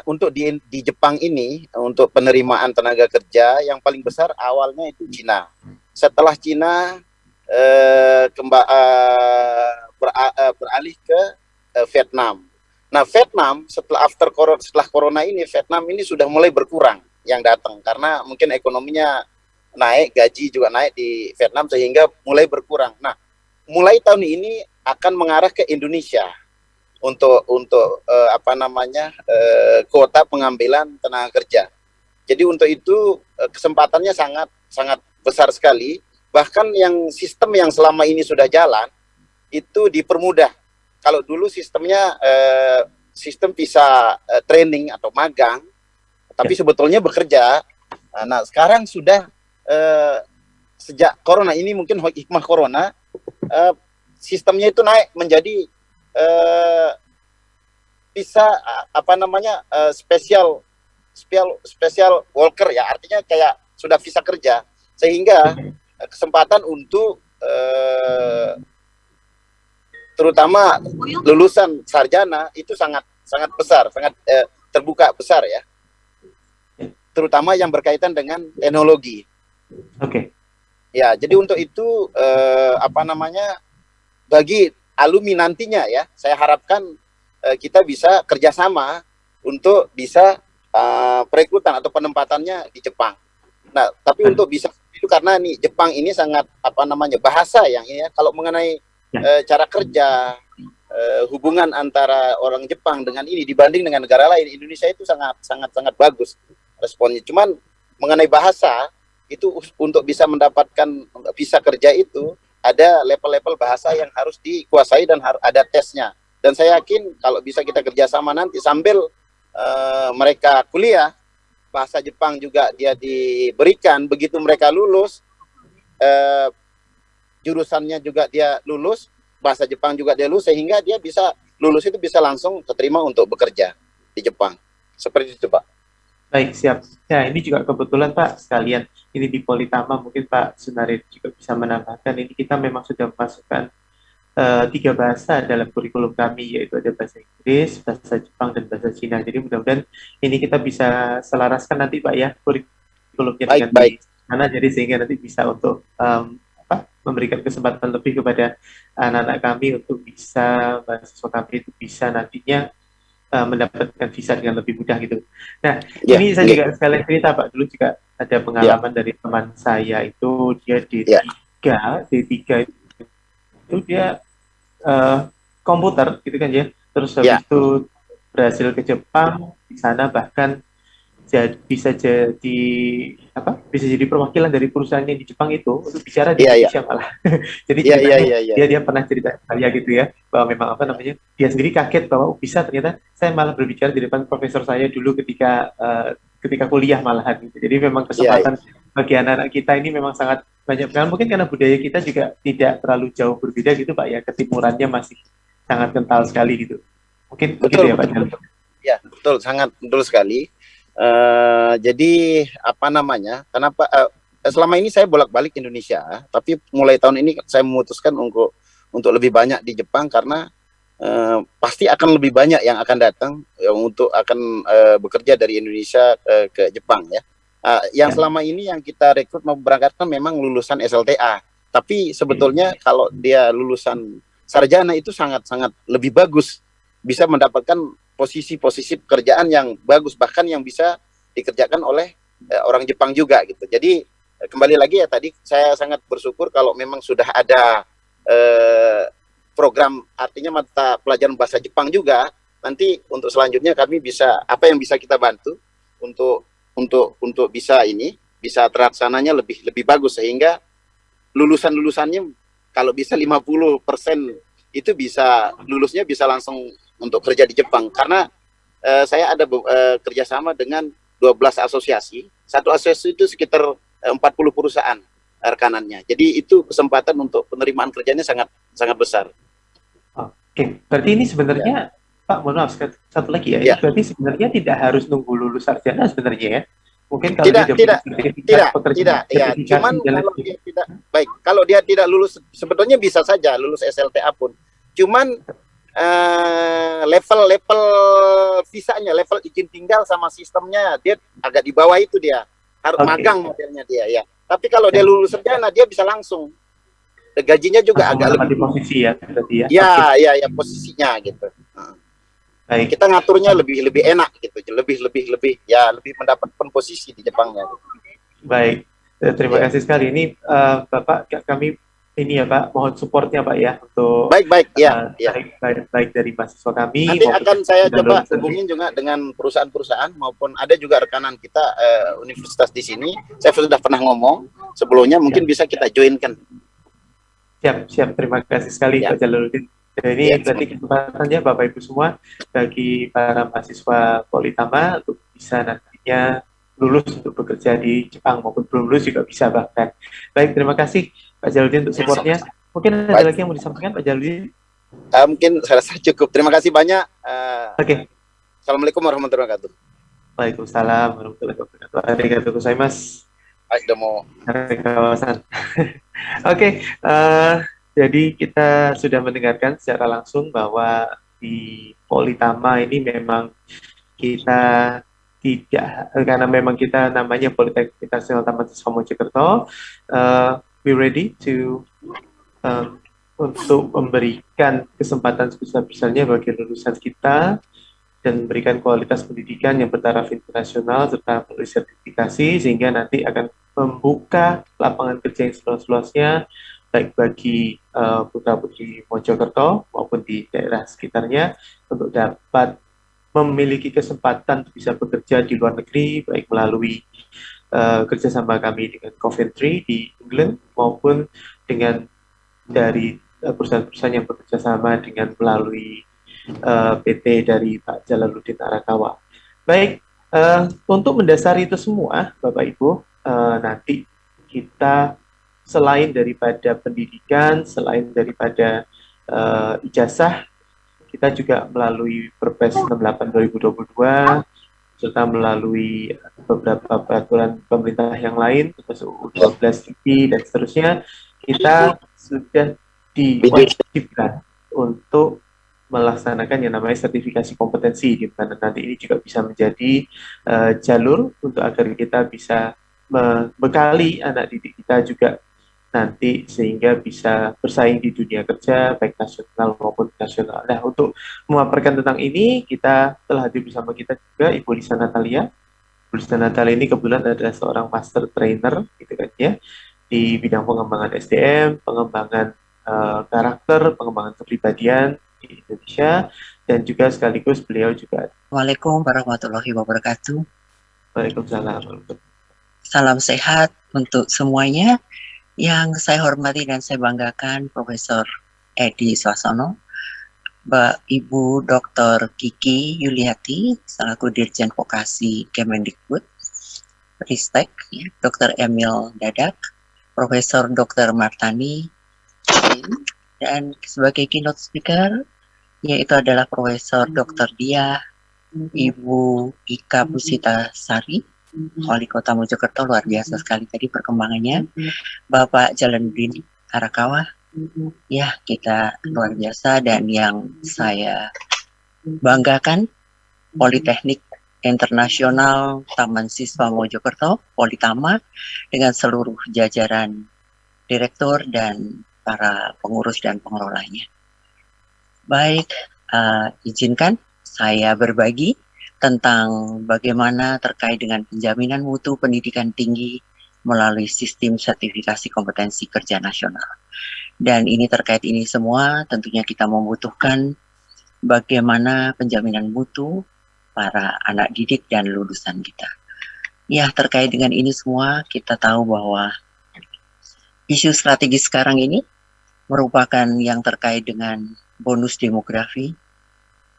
untuk di Jepang ini, untuk penerimaan tenaga kerja yang paling besar awalnya itu Cina. Setelah Cina beralih ke Vietnam. Nah, Vietnam setelah corona ini, Vietnam ini sudah mulai berkurang yang datang karena mungkin ekonominya naik, gaji juga naik di Vietnam sehingga mulai berkurang. Nah, mulai tahun ini akan mengarah ke Indonesia untuk kuota pengambilan tenaga kerja. Jadi untuk itu kesempatannya sangat besar sekali. Bahkan yang sistem yang selama ini sudah jalan itu dipermudah. Kalau dulu sistemnya sistem bisa training atau magang, tapi sebetulnya bekerja. Nah, sekarang sudah sejak corona ini, mungkin hikmah corona, sistemnya itu naik menjadi bisa special worker, ya, artinya kayak sudah visa kerja, sehingga kesempatan untuk terutama lulusan sarjana itu sangat besar, sangat terbuka besar, ya, terutama yang berkaitan dengan teknologi. Ya, jadi untuk itu bagi alumni nantinya, ya, saya harapkan kita bisa kerjasama untuk bisa perekrutan atau penempatannya di Jepang. Nah, tapi untuk bisa itu karena nih Jepang ini sangat bahasa yang ini, ya, kalau mengenai cara kerja, hubungan antara orang Jepang dengan ini dibanding dengan negara lain, Indonesia itu sangat bagus responnya. Cuman mengenai bahasa itu, untuk bisa mendapatkan visa kerja itu ada level-level bahasa yang harus dikuasai dan ada tesnya. Dan saya yakin kalau bisa kita kerjasama nanti sambil mereka kuliah, bahasa Jepang juga dia diberikan, begitu mereka lulus, jurusannya juga dia lulus, bahasa Jepang juga dia lulus, sehingga dia bisa lulus itu bisa langsung keterima untuk bekerja di Jepang. Seperti itu, Pak. Baik, siap. Ya, ini juga kebetulan Pak, sekalian ini di Politama, mungkin Pak Sunardi juga bisa menambahkan, ini kita memang sudah memasukkan 3 bahasa dalam kurikulum kami, yaitu ada bahasa Inggris, bahasa Jepang, dan bahasa Cina. Jadi mudah-mudahan ini kita bisa selaraskan nanti Pak ya, kurikulumnya dengan di mana, jadi sehingga nanti bisa untuk memberikan kesempatan lebih kepada anak-anak kami untuk bisa, mahasiswa kami itu bisa nantinya mendapatkan visa dengan lebih mudah gitu. Nah, ini saya juga sekalian cerita Pak, dulu juga ada pengalaman dari teman saya itu, dia D3 itu dia komputer gitu kan ya, terus habis itu berhasil ke Jepang, di sana bahkan bisa jadi perwakilan dari perusahaannya di Jepang itu untuk bicara di Indonesia malah. Jadi dia pernah cerita saya gitu ya, bahwa memang dia sendiri kaget bahwa bisa ternyata saya malah berbicara di depan profesor saya dulu ketika kuliah malahan gitu. Jadi memang kesempatan bagi anak-anak kita ini memang sangat banyak. Mungkin karena budaya kita juga tidak terlalu jauh berbeda gitu Pak ya, ketimurannya masih sangat kental sekali gitu. Mungkin betul ya Pak. Ya, betul, sangat betul sekali. Jadi kenapa selama ini saya bolak-balik Indonesia, tapi mulai tahun ini saya memutuskan untuk lebih banyak di Jepang, karena pasti akan lebih banyak yang akan datang untuk akan bekerja dari Indonesia ke Jepang ya. Yang selama ini yang kita rekrut mau berangkatkan memang lulusan SLTA, tapi sebetulnya kalau dia lulusan sarjana itu sangat-sangat lebih bagus, bisa mendapatkan posisi-posisi pekerjaan yang bagus, bahkan yang bisa dikerjakan oleh orang Jepang juga gitu. Jadi kembali lagi ya, tadi saya sangat bersyukur kalau memang sudah ada program, artinya mata pelajaran bahasa Jepang juga. Nanti untuk selanjutnya kami bisa, apa yang bisa kita bantu untuk bisa terlaksananya lebih bagus, sehingga lulusannya kalau bisa 50% itu bisa lulusnya bisa langsung untuk kerja di Jepang, karena saya ada kerjasama dengan 12 asosiasi. Satu asosiasi itu sekitar 40 perusahaan rekanannya. Jadi itu kesempatan untuk penerimaan kerjanya sangat besar. Oke, berarti ini sebenarnya Pak, mohon maaf satu lagi ya. Berarti sebenarnya tidak harus nunggu lulus sarjana sebenarnya ya. Mungkin kalau tidak. Cuman kalau dia tidak baik, kalau dia tidak lulus, sebetulnya bisa saja lulus SLTA pun. Cuman level visanya, level izin tinggal sama sistemnya dia agak di bawah itu, dia harus magang modelnya dia ya. Tapi kalau dia lulus sarjana dia bisa langsung, gajinya juga agak lebih posisi ya berarti ya. Ya posisinya gitu. Baik. Kita ngaturnya lebih enak gitu, lebih mendapatkan posisi di Jepangnya. Baik, terima kasih sekali. Ini Bapak, kami ini ya Pak, mohon supportnya Pak ya untuk baik dari mahasiswa kami. Nanti akan saya coba hubungin juga dengan perusahaan-perusahaan, maupun ada juga rekanan kita universitas di sini. Saya sudah pernah ngomong sebelumnya, mungkin bisa kita joinkan. Siap. Terima kasih sekali Pak Jalaluddin. Ini berarti kesempatannya Bapak Ibu semua bagi para mahasiswa Politama untuk bisa nantinya lulus untuk bekerja di Jepang, maupun belum lulus juga bisa bahkan. Baik, terima kasih Pak Jalaluddin untuk supportnya. Mungkin ada lagi yang mau disampaikan Pak Jalaluddin? Mungkin saya rasa cukup. Terima kasih banyak. Assalamualaikum warahmatullahi wabarakatuh. Waalaikumsalam warahmatullahi wabarakatuh. Arigatou gozaimasu. Baik, udah mau kawasan. Jadi kita sudah mendengarkan secara langsung bahwa di Politama ini memang kita tidak, karena memang kita namanya Politeknik Internasional Taman Siswa Mojokerto, we ready to untuk memberikan kesempatan sebesar-besarnya bagi lulusan kita dan memberikan kualitas pendidikan yang bertaraf internasional serta melalui sertifikasi, sehingga nanti akan membuka lapangan kerja yang seluas-luasnya baik bagi putra-putri Mojokerto maupun di daerah sekitarnya untuk dapat memiliki kesempatan untuk bisa bekerja di luar negeri, baik melalui kerjasama kami dengan Coventry di England maupun dengan dari perusahaan-perusahaan yang bekerja sama dengan melalui PT dari Pak Jalaluddin Arakawa. Baik, untuk mendasari itu semua, Bapak Ibu, nanti kita selain daripada pendidikan, selain daripada ijazah, kita juga melalui Perpres 68 2022 serta melalui beberapa peraturan pemerintah yang lain, termasuk U12 IPI dan seterusnya, kita sudah diwajibkan untuk melaksanakan yang namanya sertifikasi kompetensi, di mana nanti ini juga bisa menjadi jalur untuk agar kita bisa membekali anak didik kita juga nanti sehingga bisa bersaing di dunia kerja baik nasional maupun nasional. Nah, untuk memaparkan tentang ini, kita telah hadir bersama kita juga Ibu Lisa Natalia. Ibu Lisa Natalia ini kebetulan adalah seorang master trainer gitu kan ya, di bidang pengembangan SDM, pengembangan karakter, pengembangan kepribadian di Indonesia, dan juga sekaligus beliau juga. Waalaikumsalam warahmatullahi wabarakatuh. Waalaikumsalam. Salam sehat untuk semuanya. Yang saya hormati dan saya banggakan Profesor Edi Swasono, Mbak Ibu Dr. Kiki Yuliati selaku Dirjen Vokasi Kemendikbud, Ristek, ya, Dr. Emil Dadak, Profesor Dr. Martani, dan sebagai keynote speaker yaitu adalah Profesor Dr. Dia, Ibu Ika Puspitasari, Wali Kota Mojokerto. Luar biasa sekali tadi perkembangannya. Bapak Jalaluddin Arakawa, ya kita luar biasa. Dan yang saya banggakan, Politeknik Internasional Taman Siswa Mojokerto, Politama, dengan seluruh jajaran direktur dan para pengurus dan pengelolanya. Baik, izinkan saya berbagi tentang bagaimana terkait dengan penjaminan mutu pendidikan tinggi melalui sistem sertifikasi kompetensi kerja nasional. Dan ini terkait ini semua tentunya kita membutuhkan bagaimana penjaminan mutu para anak didik dan lulusan kita. Ya, terkait dengan ini semua kita tahu bahwa isu strategis sekarang ini merupakan yang terkait dengan bonus demografi,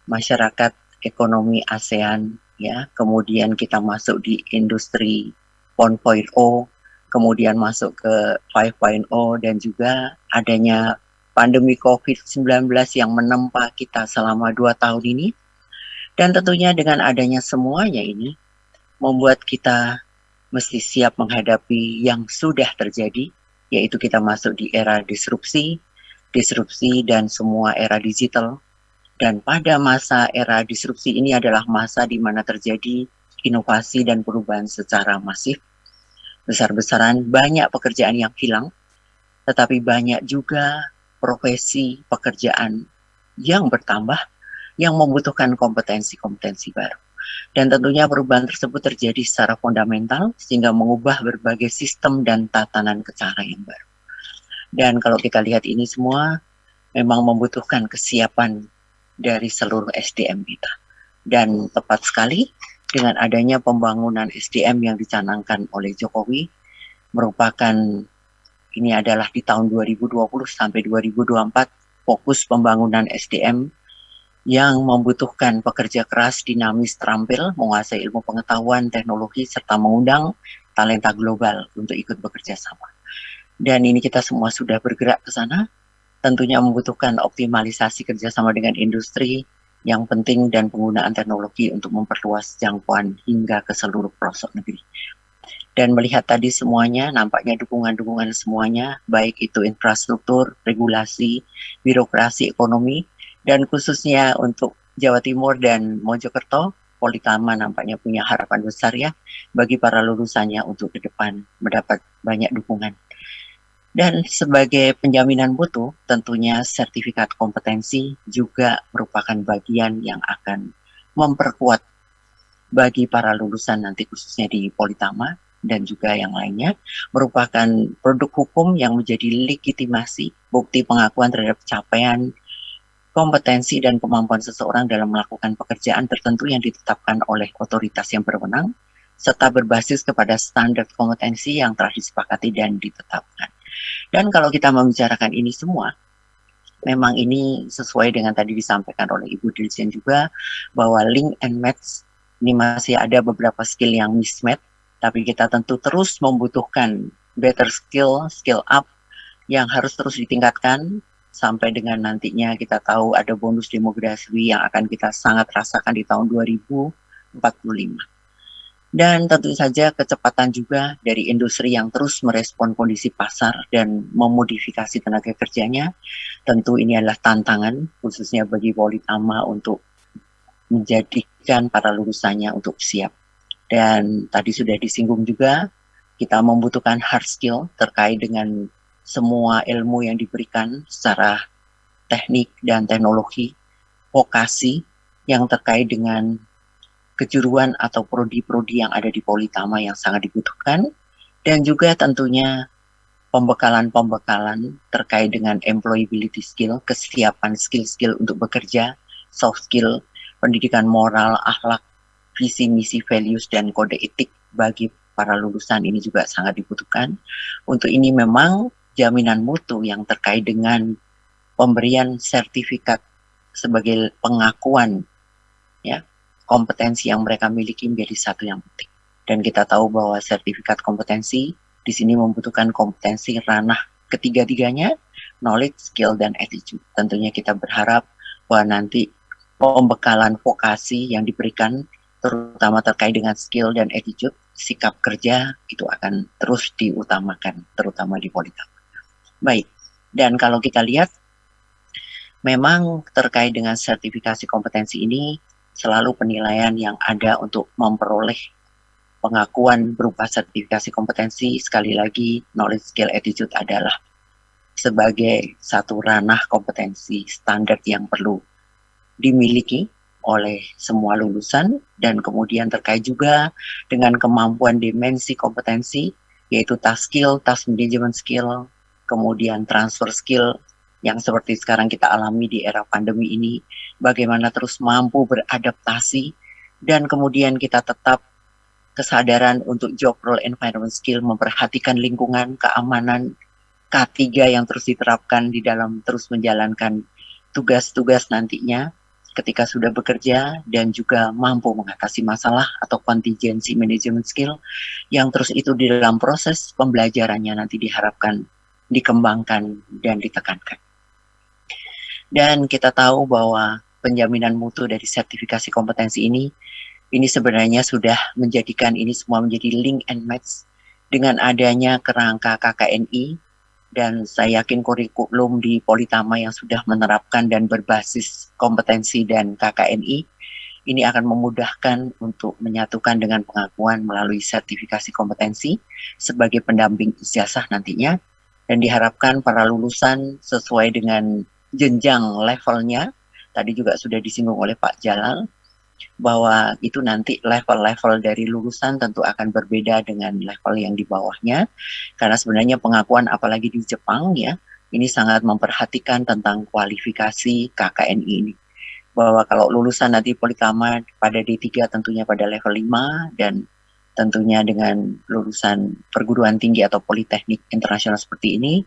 masyarakat, ekonomi ASEAN, ya, kemudian kita masuk di industri 1.0, kemudian masuk ke 5.0, dan juga adanya pandemi COVID-19 yang menempa kita selama 2 tahun ini. Dan tentunya dengan adanya semuanya ini, membuat kita mesti siap menghadapi yang sudah terjadi, yaitu kita masuk di era disrupsi dan semua era digital. Dan pada masa era disrupsi ini adalah masa di mana terjadi inovasi dan perubahan secara masif, besar-besaran, banyak pekerjaan yang hilang, tetapi banyak juga profesi pekerjaan yang bertambah, yang membutuhkan kompetensi-kompetensi baru. Dan tentunya perubahan tersebut terjadi secara fundamental, sehingga mengubah berbagai sistem dan tatanan cara yang baru. Dan kalau kita lihat ini semua, memang membutuhkan kesiapan dari seluruh SDM kita. Dan tepat sekali dengan adanya pembangunan SDM yang dicanangkan oleh Jokowi, merupakan ini adalah di tahun 2020 sampai 2024 fokus pembangunan SDM yang membutuhkan pekerja keras, dinamis, terampil, menguasai ilmu pengetahuan, teknologi, serta mengundang talenta global untuk ikut bekerja sama. Dan ini kita semua sudah bergerak ke sana, tentunya membutuhkan optimalisasi kerjasama dengan industri yang penting dan penggunaan teknologi untuk memperluas jangkauan hingga ke seluruh pelosok negeri. Dan melihat tadi semuanya, nampaknya dukungan-dukungan semuanya, baik itu infrastruktur, regulasi, birokrasi, ekonomi, dan khususnya untuk Jawa Timur dan Mojokerto, Politama nampaknya punya harapan besar ya bagi para lulusannya untuk ke depan mendapat banyak dukungan. Dan sebagai penjaminan mutu, tentunya sertifikat kompetensi juga merupakan bagian yang akan memperkuat bagi para lulusan nanti khususnya di Politama dan juga yang lainnya, merupakan produk hukum yang menjadi legitimasi, bukti pengakuan terhadap capaian, kompetensi dan kemampuan seseorang dalam melakukan pekerjaan tertentu yang ditetapkan oleh otoritas yang berwenang, serta berbasis kepada standar kompetensi yang telah disepakati dan ditetapkan. Dan kalau kita membicarakan ini semua, memang ini sesuai dengan tadi disampaikan oleh Ibu Dirjen juga, bahwa link and match ini masih ada beberapa skill yang mismatch, tapi kita tentu terus membutuhkan better skill up yang harus terus ditingkatkan, sampai dengan nantinya kita tahu ada bonus demografi yang akan kita sangat rasakan di tahun 2045. Dan tentu saja kecepatan juga dari industri yang terus merespon kondisi pasar dan memodifikasi tenaga kerjanya. Tentu ini adalah tantangan khususnya bagi Politama untuk menjadikan para lulusannya untuk siap. Dan tadi sudah disinggung juga, kita membutuhkan hard skill terkait dengan semua ilmu yang diberikan secara teknik dan teknologi, vokasi yang terkait dengan kejuruan atau prodi-prodi yang ada di Politama yang sangat dibutuhkan, dan juga tentunya pembekalan-pembekalan terkait dengan employability skill, kesiapan skill-skill untuk bekerja, soft skill, pendidikan moral, akhlak, visi, misi, values, dan kode etik bagi para lulusan ini juga sangat dibutuhkan. Untuk ini memang jaminan mutu yang terkait dengan pemberian sertifikat sebagai pengakuan ya kompetensi yang mereka miliki menjadi satu yang penting. Dan kita tahu bahwa sertifikat kompetensi di sini membutuhkan kompetensi ranah ketiga-tiganya, knowledge, skill, dan attitude. Tentunya kita berharap bahwa nanti pembekalan vokasi yang diberikan terutama terkait dengan skill dan attitude, sikap kerja itu akan terus diutamakan, terutama di Politama. Baik, dan kalau kita lihat, memang terkait dengan sertifikasi kompetensi ini, selalu penilaian yang ada untuk memperoleh pengakuan berupa sertifikasi kompetensi, sekali lagi knowledge, skill, attitude adalah sebagai satu ranah kompetensi standar yang perlu dimiliki oleh semua lulusan, dan kemudian terkait juga dengan kemampuan dimensi kompetensi, yaitu task skill, task management skill, kemudian transfer skill, yang seperti sekarang kita alami di era pandemi ini, bagaimana terus mampu beradaptasi, dan kemudian kita tetap kesadaran untuk job role environment skill, memperhatikan lingkungan, keamanan, K3 yang terus diterapkan di dalam terus menjalankan tugas-tugas nantinya ketika sudah bekerja, dan juga mampu mengatasi masalah atau contingency management skill yang terus itu di dalam proses pembelajarannya nanti diharapkan dikembangkan dan ditekankan. Dan kita tahu bahwa penjaminan mutu dari sertifikasi kompetensi ini sebenarnya sudah menjadikan ini semua menjadi link and match dengan adanya kerangka KKNI, dan saya yakin kurikulum di Politama yang sudah menerapkan dan berbasis kompetensi dan KKNI ini akan memudahkan untuk menyatukan dengan pengakuan melalui sertifikasi kompetensi sebagai pendamping ijazah nantinya, dan diharapkan para lulusan sesuai dengan jenjang levelnya, tadi juga sudah disinggung oleh Pak Jalal, bahwa itu nanti level-level dari lulusan tentu akan berbeda dengan level yang di bawahnya, karena sebenarnya pengakuan apalagi di Jepang ya, ini sangat memperhatikan tentang kualifikasi KKNI ini, bahwa kalau lulusan nanti Politama pada D3 tentunya pada level 5, dan tentunya dengan lulusan perguruan tinggi atau politeknik internasional seperti ini,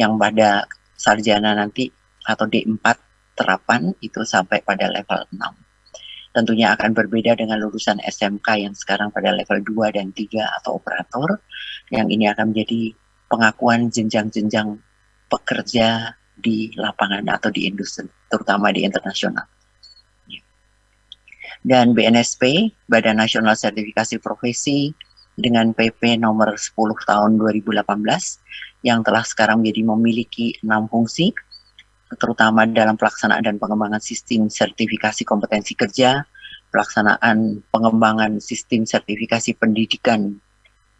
yang pada sarjana nanti atau D4 terapan itu sampai pada level 6. Tentunya akan berbeda dengan lulusan SMK yang sekarang pada level 2 dan 3 atau operator, yang ini akan menjadi pengakuan jenjang-jenjang pekerja di lapangan atau di industri, terutama di internasional. Dan BNSP, Badan Nasional Sertifikasi Profesi, dengan PP nomor 10 tahun 2018, yang telah sekarang menjadi memiliki 6 fungsi, terutama dalam pelaksanaan dan pengembangan sistem sertifikasi kompetensi kerja, pelaksanaan pengembangan sistem sertifikasi pendidikan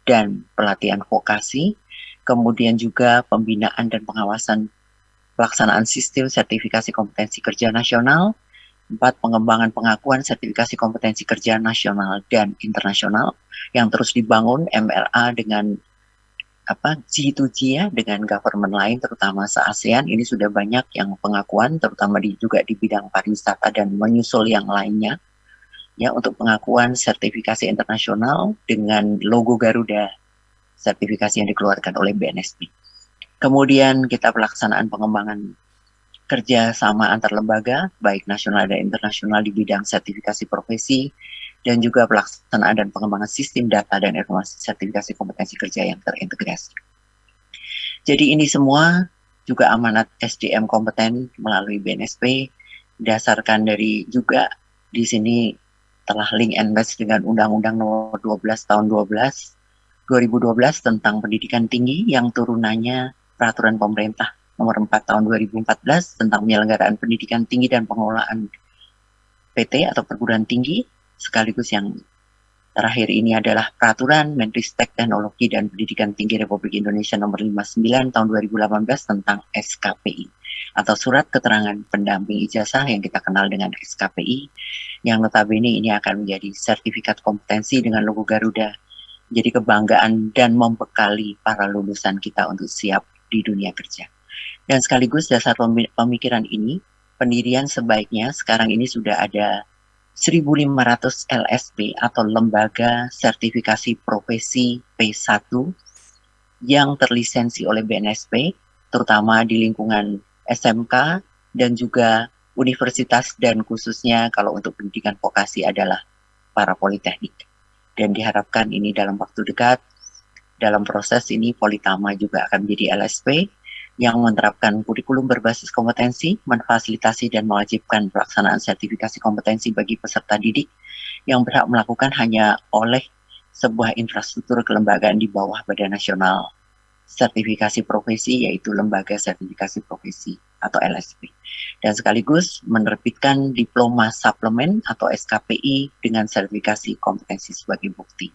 dan pelatihan vokasi, kemudian juga pembinaan dan pengawasan pelaksanaan sistem sertifikasi kompetensi kerja nasional, 4. Pengembangan pengakuan sertifikasi kompetensi kerja nasional dan internasional yang terus dibangun MLA dengan G2G ya, dengan government lain terutama se-ASEAN. Ini sudah banyak yang pengakuan terutama juga di bidang pariwisata dan menyusul yang lainnya ya, untuk pengakuan sertifikasi internasional dengan logo Garuda sertifikasi yang dikeluarkan oleh BNSP. Kemudian kita pelaksanaan pengembangan kerja sama antar lembaga baik nasional dan internasional di bidang sertifikasi profesi, dan juga pelaksanaan dan pengembangan sistem data dan informasi sertifikasi kompetensi kerja yang terintegrasi. Jadi ini semua juga amanat SDM kompeten melalui BNSP, berdasarkan dari juga di sini telah link and match dengan Undang-Undang Nomor 12 Tahun 2012 tentang pendidikan tinggi yang turunannya Peraturan Pemerintah Nomor 4 Tahun 2014 tentang penyelenggaraan pendidikan tinggi dan pengelolaan PT atau perguruan tinggi, sekaligus yang terakhir ini adalah Peraturan Menristek Teknologi dan Pendidikan Tinggi Republik Indonesia Nomor 59 Tahun 2018 tentang SKPI atau Surat Keterangan Pendamping Ijazah yang kita kenal dengan SKPI, yang notabene ini akan menjadi sertifikat kompetensi dengan logo Garuda, jadi kebanggaan dan membekali para lulusan kita untuk siap di dunia kerja. Dan sekaligus dasar pemikiran ini, pendirian sebaiknya sekarang ini sudah ada 1.500 LSP atau Lembaga Sertifikasi Profesi P1 yang terlisensi oleh BNSP, terutama di lingkungan SMK dan juga universitas, dan khususnya kalau untuk pendidikan vokasi adalah para politeknik. Dan diharapkan ini dalam waktu dekat, dalam proses ini Politama juga akan menjadi LSP yang menerapkan kurikulum berbasis kompetensi, memfasilitasi dan mewajibkan pelaksanaan sertifikasi kompetensi bagi peserta didik yang berhak melakukan hanya oleh sebuah infrastruktur kelembagaan di bawah Badan Nasional Sertifikasi Profesi, yaitu Lembaga Sertifikasi Profesi atau LSP. Dan sekaligus menerbitkan diploma suplemen atau SKPI dengan sertifikasi kompetensi sebagai bukti.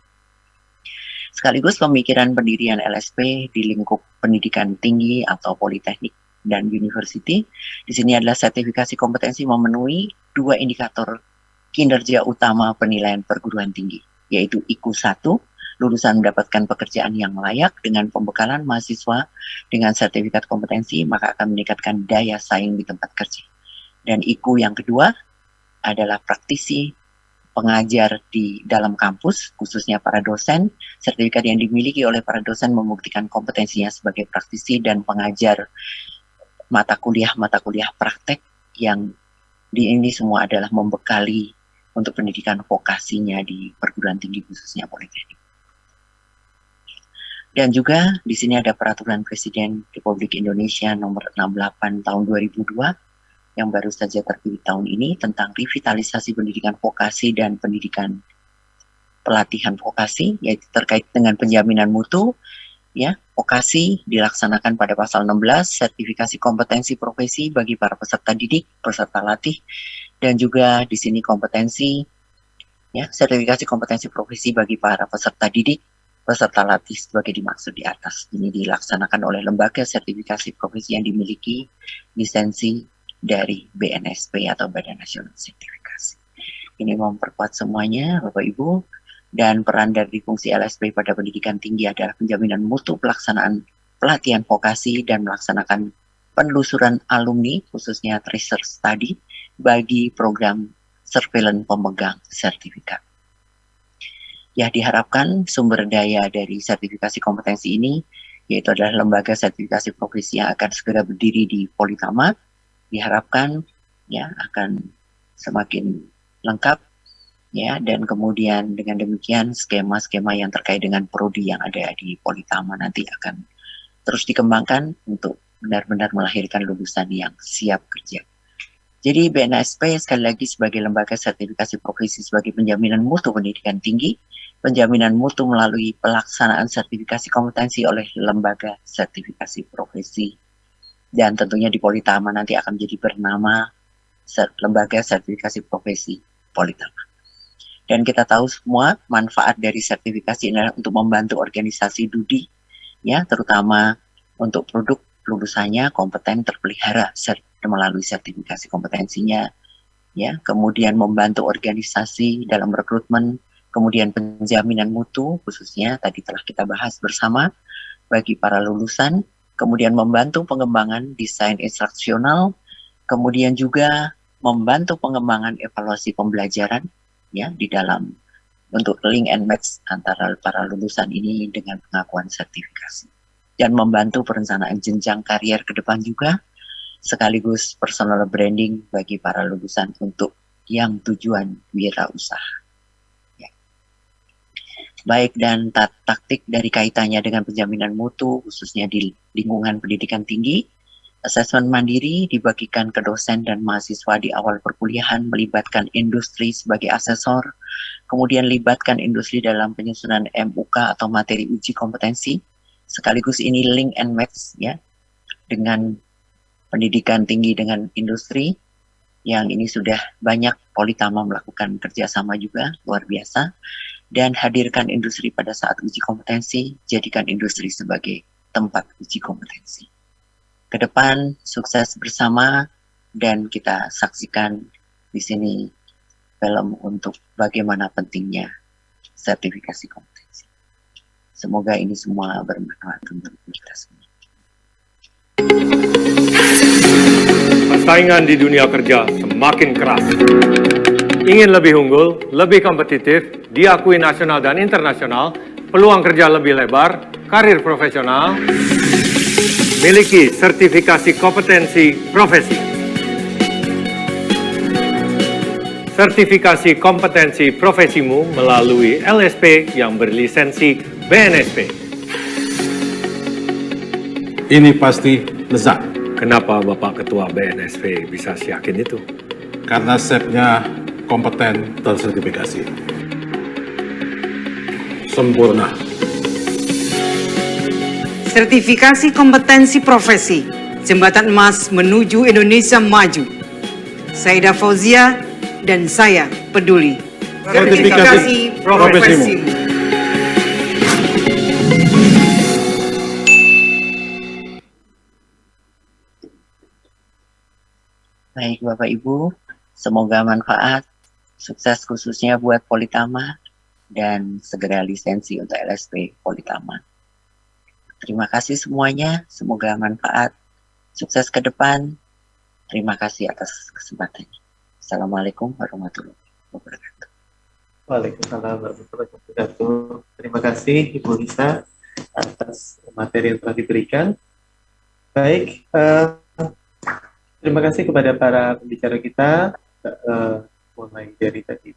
Sekaligus pemikiran pendirian LSP di lingkup pendidikan tinggi atau politeknik dan university. Di sini adalah sertifikasi kompetensi memenuhi 2 indikator kinerja utama penilaian perguruan tinggi, yaitu IQ 1, lulusan mendapatkan pekerjaan yang layak dengan pembekalan mahasiswa dengan sertifikat kompetensi, maka akan meningkatkan daya saing di tempat kerja. Dan IQ yang kedua adalah praktisi pengajar di dalam kampus, khususnya para dosen. Sertifikat yang dimiliki oleh para dosen membuktikan kompetensinya sebagai praktisi dan pengajar mata kuliah praktek, yang di ini semua adalah membekali untuk pendidikan vokasinya di perguruan tinggi khususnya politeknik. Dan juga di sini ada Peraturan Presiden Republik Indonesia Nomor 68 Tahun 2002 yang baru saja terbit tahun ini tentang revitalisasi pendidikan vokasi dan pendidikan pelatihan vokasi, yaitu terkait dengan penjaminan mutu. Ya, vokasi dilaksanakan pada pasal 16, sertifikasi kompetensi profesi bagi para peserta didik, peserta latih, dan juga di sini kompetensi, ya, sertifikasi kompetensi profesi bagi para peserta didik, peserta latih sebagai dimaksud di atas. Ini dilaksanakan oleh lembaga sertifikasi profesi yang dimiliki lisensi dari BNSP atau Badan Nasional Sertifikasi. Ini memperkuat semuanya, Bapak Ibu, dan peran dari fungsi LSP pada pendidikan tinggi adalah penjaminan mutu pelaksanaan pelatihan vokasi dan melaksanakan penelusuran alumni, khususnya research study, bagi program surveillance pemegang sertifikat. Ya, diharapkan sumber daya dari sertifikasi kompetensi ini, yaitu adalah lembaga sertifikasi profesi yang akan segera berdiri di Politama, diharapkan ya akan semakin lengkap, ya, dan kemudian dengan demikian skema-skema yang terkait dengan prodi yang ada di Politama nanti akan terus dikembangkan untuk benar-benar melahirkan lulusan yang siap kerja. Jadi BNSP sekali lagi sebagai lembaga sertifikasi profesi sebagai penjaminan mutu pendidikan tinggi, penjaminan mutu melalui pelaksanaan sertifikasi kompetensi oleh lembaga sertifikasi profesi. Dan tentunya di Politama nanti akan menjadi bernama Lembaga Sertifikasi Profesi Politama. Dan kita tahu semua manfaat dari sertifikasi ini adalah untuk membantu organisasi studi, ya, terutama untuk produk lulusannya kompeten terpelihara melalui sertifikasi kompetensinya, ya, kemudian membantu organisasi dalam rekrutmen, kemudian penjaminan mutu khususnya tadi telah kita bahas bersama bagi para lulusan, kemudian membantu pengembangan desain instruksional, kemudian juga membantu pengembangan evaluasi pembelajaran, ya, di dalam untuk link and match antara para lulusan ini dengan pengakuan sertifikasi, dan membantu perencanaan jenjang karier ke depan juga, sekaligus personal branding bagi para lulusan untuk yang tujuan wirausaha. Baik, dan taktik dari kaitannya dengan penjaminan mutu khususnya di lingkungan pendidikan tinggi, Asesmen mandiri dibagikan ke dosen dan mahasiswa di awal perkuliahan, melibatkan industri sebagai asesor, kemudian libatkan industri dalam penyusunan MUK atau materi uji kompetensi, sekaligus ini link and match ya dengan pendidikan tinggi dengan industri, yang ini sudah banyak Politama melakukan kerjasama juga, luar biasa, dan hadirkan industri pada saat uji kompetensi, jadikan industri sebagai tempat uji kompetensi. Ke depan sukses bersama, dan kita saksikan di sini film untuk bagaimana pentingnya sertifikasi kompetensi. Semoga ini semua bermanfaat untuk kita semua. Persaingan di dunia kerja semakin keras. Ingin lebih unggul, lebih kompetitif, diakui nasional dan internasional, peluang kerja lebih lebar, karir profesional, miliki sertifikasi kompetensi profesi. Sertifikasi kompetensi profesimu melalui LSP yang berlisensi BNSP. Ini pasti lezat. Kenapa Bapak Ketua BNSP bisa yakin itu? Karena chefnya kompeten tersertifikasi. Sempurna. Sertifikasi kompetensi profesi, Jembatan Emas menuju Indonesia Maju. Saida Fauzia dan saya peduli. Sertifikasi profesimu. Baik Bapak Ibu, semoga manfaat, sukses khususnya buat Politama, dan segera lisensi untuk LSP Politama. Terima kasih semuanya, semoga manfaat, sukses ke depan, terima kasih atas kesempatannya. Assalamualaikum warahmatullahi wabarakatuh. Waalaikumsalam warahmatullahi wabarakatuh. Terima kasih Ibu Lisa atas materi yang telah diberikan. Baik, terima kasih kepada para pembicara kita, mulai dari tadi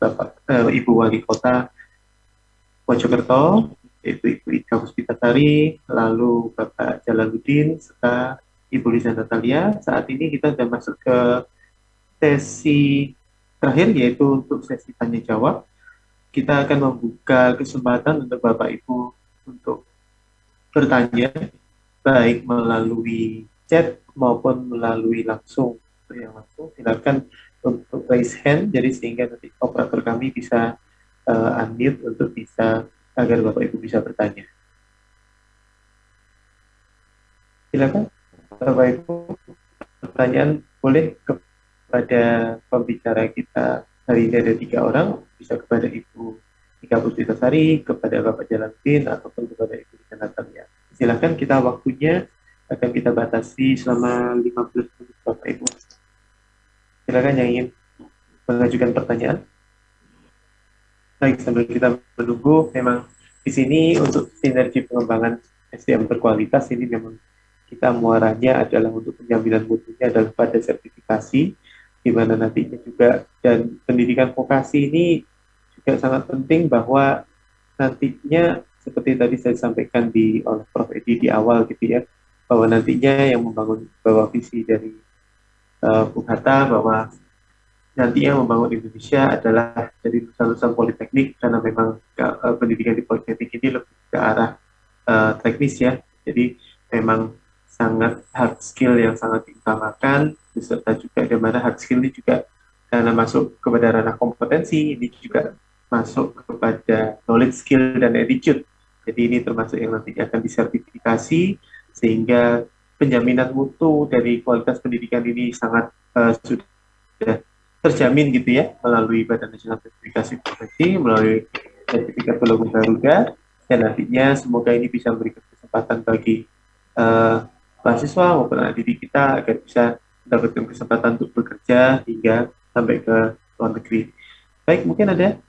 Ibu Wali Kota Mojokerto, yaitu Ibu Ika Puspitasari, lalu Bapak Jalaluddin, serta Ibu Lisa Natalia. Saat ini kita sudah masuk ke sesi terakhir, yaitu untuk sesi tanya jawab. Kita akan membuka kesempatan untuk Bapak Ibu untuk bertanya, baik melalui chat maupun melalui langsung. Yang langsung silakan untuk raise hand, jadi sehingga nanti operator kami bisa unmute untuk bisa agar Bapak Ibu bisa bertanya. Silakan Bapak Ibu, pertanyaan boleh kepada pembicara kita hari ini ada 3 orang, bisa kepada Ibu Ika Puspitasari, kepada Bapak Jalaluddin, ataupun kepada Ibu Lisa Natalia. Silakan, kita waktunya akan kita batasi selama 15 menit Bapak Ibu. Silakan yang ingin mengajukan pertanyaan. Baik, sambil kita menunggu, memang di sini untuk sinergi pengembangan SDM berkualitas ini memang kita muaranya adalah untuk penjaminan mutunya adalah pada sertifikasi, di mana nantinya juga, dan pendidikan vokasi ini juga sangat penting bahwa nantinya seperti tadi saya sampaikan oleh Prof. Edi di awal gitu ya, bahwa nantinya yang membangun bahwa visi dari Bung Hatta bahwa nantinya membangun Indonesia adalah dari lulusan politeknik, karena memang pendidikan di politeknik ini lebih ke arah teknis ya, jadi memang sangat hard skill yang sangat diutamakan, beserta juga di mana hard skill ini juga karena masuk kepada ranah kompetensi, ini juga masuk kepada knowledge, skill, dan attitude. Jadi ini termasuk yang nanti akan disertifikasi, sehingga penjaminan mutu dari kualitas pendidikan ini sangat sudah terjamin gitu ya, melalui Badan Nasional Sertifikasi Profesi, melalui sertifikat Logum Garuda, dan nantinya semoga ini bisa memberikan kesempatan bagi mahasiswa maupun anak didik kita agar bisa mendapatkan kesempatan untuk bekerja hingga sampai ke luar negeri. Baik, mungkin ada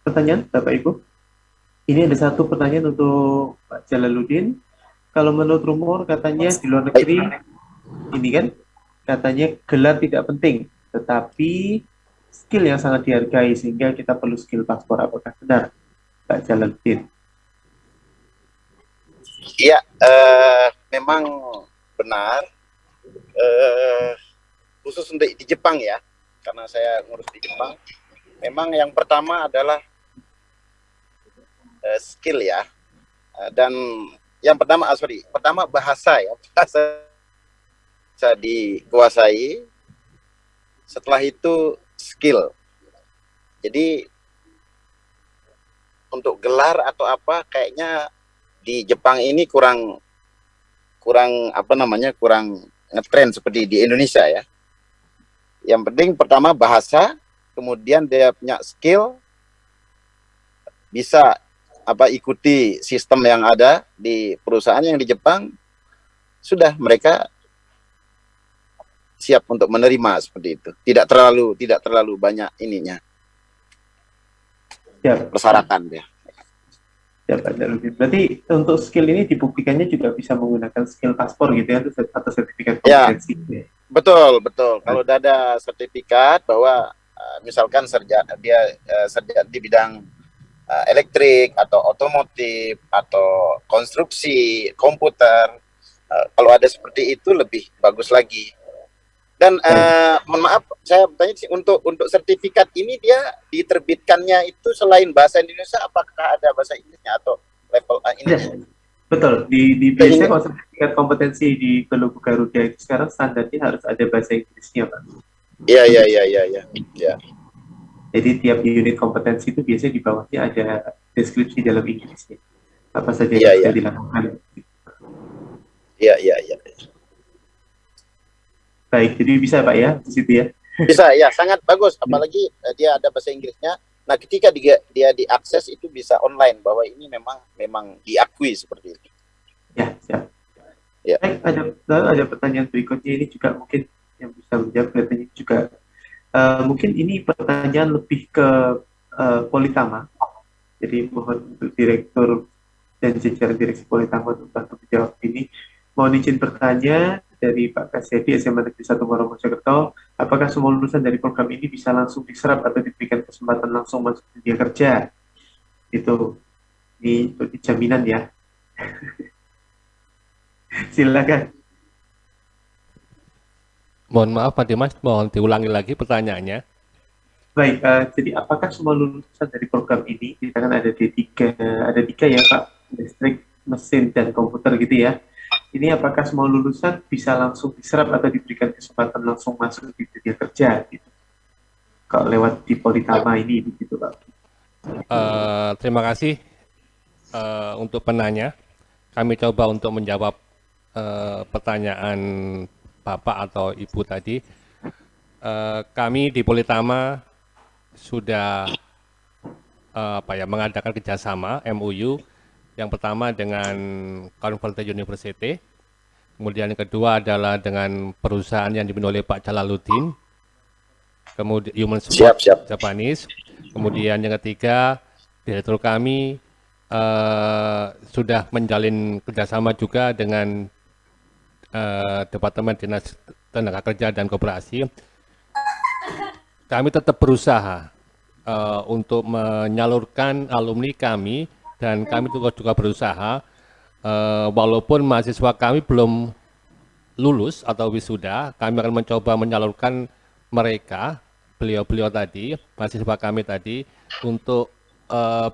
pertanyaan Bapak Ibu? Ini ada satu pertanyaan untuk Pak Jalaluddin. Kalau menurut rumor katanya di luar negeri ini kan katanya gelar tidak penting, tetapi skill yang sangat dihargai sehingga kita perlu skill paspor. Apakah benar, Pak Jalaluddin? Iya, memang benar khusus untuk di Jepang ya, karena saya ngurus di Jepang. Memang yang pertama adalah skill ya, dan yang pertama pertama bahasa ya, bahasa bisa dikuasai. Setelah itu skill. Jadi untuk gelar atau apa kayaknya di Jepang ini kurang ngetren seperti di Indonesia ya. Yang penting pertama bahasa, kemudian dia punya skill, bisa ikuti sistem yang ada di perusahaan yang di Jepang, sudah mereka siap untuk menerima seperti itu. Tidak terlalu banyak ininya. Persyaratan ya. Ya, Pak Jaludin. Berarti untuk skill ini dibuktikannya juga bisa menggunakan skill paspor gitu ya, atau sertifikat kompetensi. Ya, betul. Kalau ada sertifikat bahwa misalkan dia sarjana di bidang elektrik atau otomotif atau konstruksi komputer, kalau ada seperti itu lebih bagus lagi. Dan mohon maaf, saya bertanya sih, untuk sertifikat ini dia diterbitkannya itu selain bahasa Indonesia, apakah ada bahasa Inggrisnya atau level ini? Ya, betul. Di biasanya kalau sertifikat kompetensi di Kelogu Garuda itu sekarang standarnya harus ada bahasa Inggrisnya, Pak. Iya. Jadi tiap unit kompetensi itu biasanya di bawahnya ada deskripsi dalam Inggrisnya. Apa saja yang bisa dilakukan. Iya. Baik, jadi bisa Pak ya di situ ya? Bisa ya, sangat bagus. Apalagi dia ada bahasa Inggrisnya. Nah, ketika dia diakses itu bisa online bahwa ini memang diakui seperti itu. Ya, siap. Ya. Baik, ada pertanyaan berikutnya, ini juga mungkin yang bisa menjawab kelihatannya juga. Mungkin ini pertanyaan lebih ke Politama. Jadi mohon untuk Direktur dan jajaran Direksi Politama untuk bantu menjawab ini. Mohon izin bertanya dari Pak Kasyadi, SMA Negeri 1 Muaro Mojokerto, apakah semua lulusan dari program ini bisa langsung diserap atau diberikan kesempatan langsung masuk dunia kerja? Itu ini jaminan ya. Silakan. Mohon maaf Pak Dimas, mohon diulangi lagi pertanyaannya. Baik, jadi apakah semua lulusan dari program ini, kita kan ada tiga ya Pak, listrik, mesin, dan komputer gitu ya. Ini apakah semua lulusan bisa langsung diserap atau diberikan kesempatan langsung masuk di dunia kerja gitu? Kalau lewat di Politama ini begitu Pak. Terima kasih untuk penanya. Kami coba untuk menjawab pertanyaan Bapak atau Ibu tadi. Kami di Politama sudah mengadakan kerjasama MOU. Yang pertama dengan Converted University, kemudian yang kedua adalah dengan perusahaan yang dipimpin oleh Pak Jalaluddin, kemudian Human Support Japanese, kemudian yang ketiga direktur kami sudah menjalin kerjasama juga dengan Departemen Dinas Tenaga Kerja dan Koperasi. Kami tetap berusaha untuk menyalurkan alumni kami. Dan kami juga berusaha, walaupun mahasiswa kami belum lulus atau wisuda, kami akan mencoba menyalurkan mereka, beliau-beliau tadi, mahasiswa kami tadi, untuk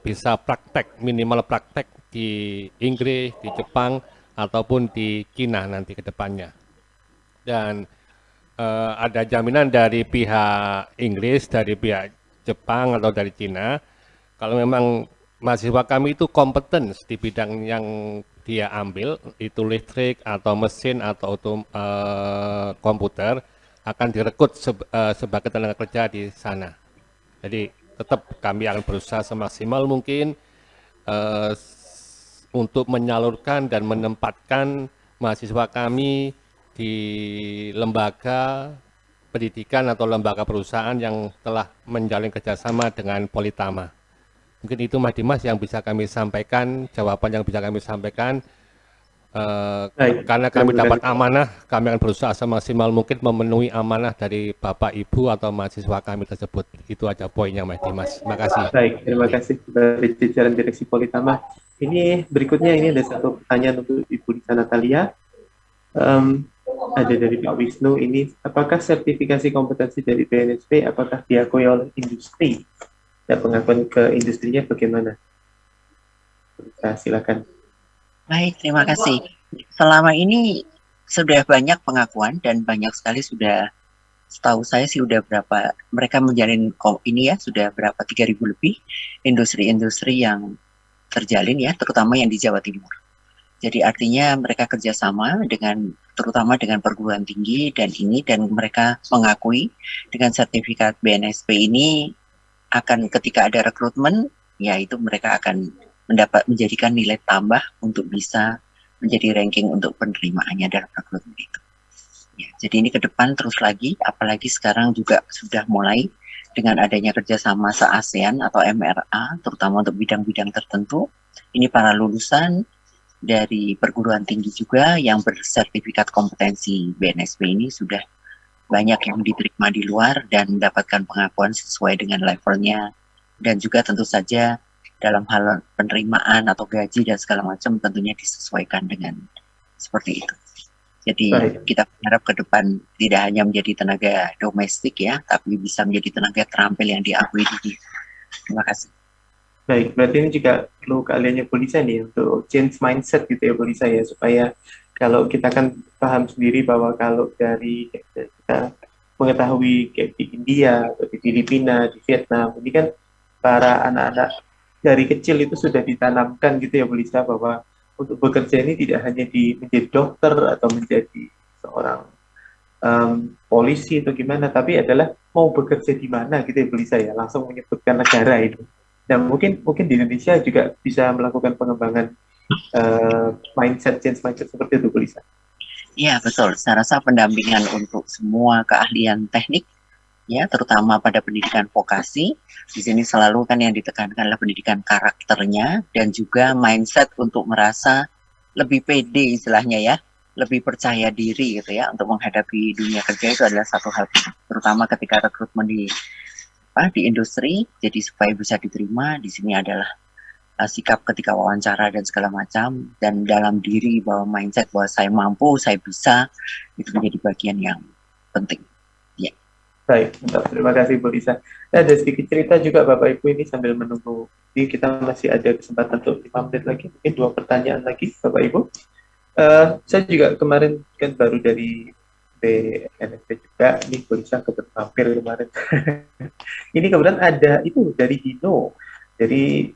bisa praktek, minimal praktek di Inggris, di Jepang, ataupun di Cina nanti ke depannya. Dan ada jaminan dari pihak Inggris, dari pihak Jepang, atau dari Cina, kalau memang mahasiswa kami itu kompeten di bidang yang dia ambil, itu listrik atau mesin atau komputer, akan direkrut sebagai tenaga kerja di sana. Jadi tetap kami akan berusaha semaksimal mungkin untuk menyalurkan dan menempatkan mahasiswa kami di lembaga pendidikan atau lembaga perusahaan yang telah menjalin kerjasama dengan Politama. Mungkin itu Mas Dimas yang bisa kami sampaikan, jawaban yang bisa kami sampaikan. Karena kami dapat amanah, kami akan berusaha semaksimal mungkin memenuhi amanah dari Bapak, Ibu, atau mahasiswa kami tersebut. Itu aja poinnya Mas Dimas. Terima kasih. Baik, terima kasih dari jajaran Direksi Politama. Ini berikutnya, ini ada satu pertanyaan untuk Ibu Lisa Natalia. ada dari Pak Wisnu. Ini apakah sertifikasi kompetensi dari BNSP apakah diakui oleh industri? Dan pengakuan ke industrinya bagaimana? Silakan. Baik, terima kasih. Selama ini sudah banyak pengakuan dan banyak sekali sudah, setahu saya sih udah berapa, mereka menjalin ini ya, sudah berapa 3.000 lebih industri-industri yang terjalin ya, terutama yang di Jawa Timur. Jadi artinya mereka kerjasama dengan, terutama dengan perguruan tinggi dan mereka mengakui dengan sertifikat BNSP ini akan ketika ada rekrutmen, yaitu mereka akan menjadikan nilai tambah untuk bisa menjadi ranking untuk penerimaannya dalam rekrutmen itu. Ya, jadi ini ke depan terus lagi, apalagi sekarang juga sudah mulai dengan adanya kerjasama se-ASEAN atau MRA, terutama untuk bidang-bidang tertentu. Ini para lulusan dari perguruan tinggi juga yang bersertifikat kompetensi BNSP ini sudah banyak yang diterima di luar dan mendapatkan pengakuan sesuai dengan levelnya, dan juga tentu saja dalam hal penerimaan atau gaji dan segala macam tentunya disesuaikan dengan seperti itu. Jadi kita berharap ke depan tidak hanya menjadi tenaga domestik ya, tapi bisa menjadi tenaga terampil yang diakui di. Terima kasih. Baik, berarti ini juga perlu keahliannya Bu Lisa nih untuk change mindset gitu ya Bu Lisa ya, supaya kalau kita kan paham sendiri bahwa kalau dari kita mengetahui kayak di India atau di Filipina, di Vietnam, ini kan para anak-anak dari kecil itu sudah ditanamkan gitu ya Bu Lisa, bahwa untuk bekerja ini tidak hanya menjadi dokter atau menjadi seorang polisi atau gimana, tapi adalah mau bekerja di mana gitu ya Bu Lisa ya, langsung menyebutkan negara itu. Dan mungkin di Indonesia juga bisa melakukan pengembangan change mindset seperti itu Bu Lisa. Iya betul, saya rasa pendampingan untuk semua keahlian teknik ya, terutama pada pendidikan vokasi. Di sini selalu kan yang ditekankan adalah pendidikan karakternya dan juga mindset untuk merasa lebih pede istilahnya ya, lebih percaya diri gitu ya untuk menghadapi dunia kerja. Itu adalah satu hal terutama ketika rekrutmen di industri. Jadi supaya bisa diterima di sini adalah sikap ketika wawancara dan segala macam, dan dalam diri bahwa mindset bahwa saya mampu, saya bisa, itu menjadi bagian yang penting. Baik, terima kasih Bu Lisa. Ada sedikit cerita juga Bapak Ibu ini sambil menunggu. Jadi kita masih ada kesempatan untuk 5 menit lagi, mungkin 2 pertanyaan lagi Bapak Ibu. Saya juga kemarin kan baru dari BNSP juga, ini Bu Lisa kebetulan hampir kemarin. Ini kemudian ada itu dari Hino, dari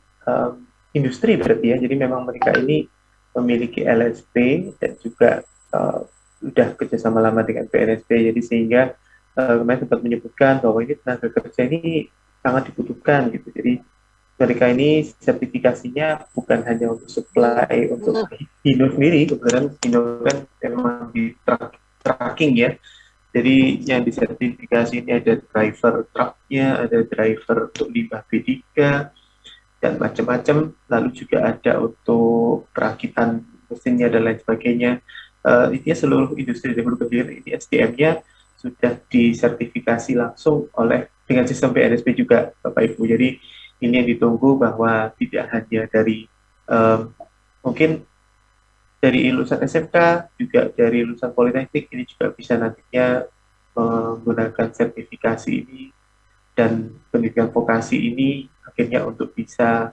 industri berarti ya. Jadi memang mereka ini memiliki LSP dan juga sudah kerjasama lama dengan BNSP, jadi sehingga kemarin sempat menyebutkan bahwa ini tenaga kerja ini sangat dibutuhkan gitu. Jadi mereka ini sertifikasinya bukan hanya untuk supply untuk Hino sendiri, kebetulan Hino kan memang di tracking ya. Jadi yang disertifikasi ini ada driver truknya, ada driver untuk limbah B3 dan macam-macam. Lalu juga ada untuk perakitan mesinnya dan lain sebagainya. Intinya seluruh industri dari hulu ke hilir ini SDM-nya sudah disertifikasi langsung dengan sistem BNSP juga Bapak Ibu. Jadi ini yang ditunggu, bahwa tidak hanya dari mungkin dari lulusan SMK, juga dari lulusan Politeknik, ini juga bisa nantinya menggunakan sertifikasi ini dan pendidikan vokasi ini akhirnya untuk bisa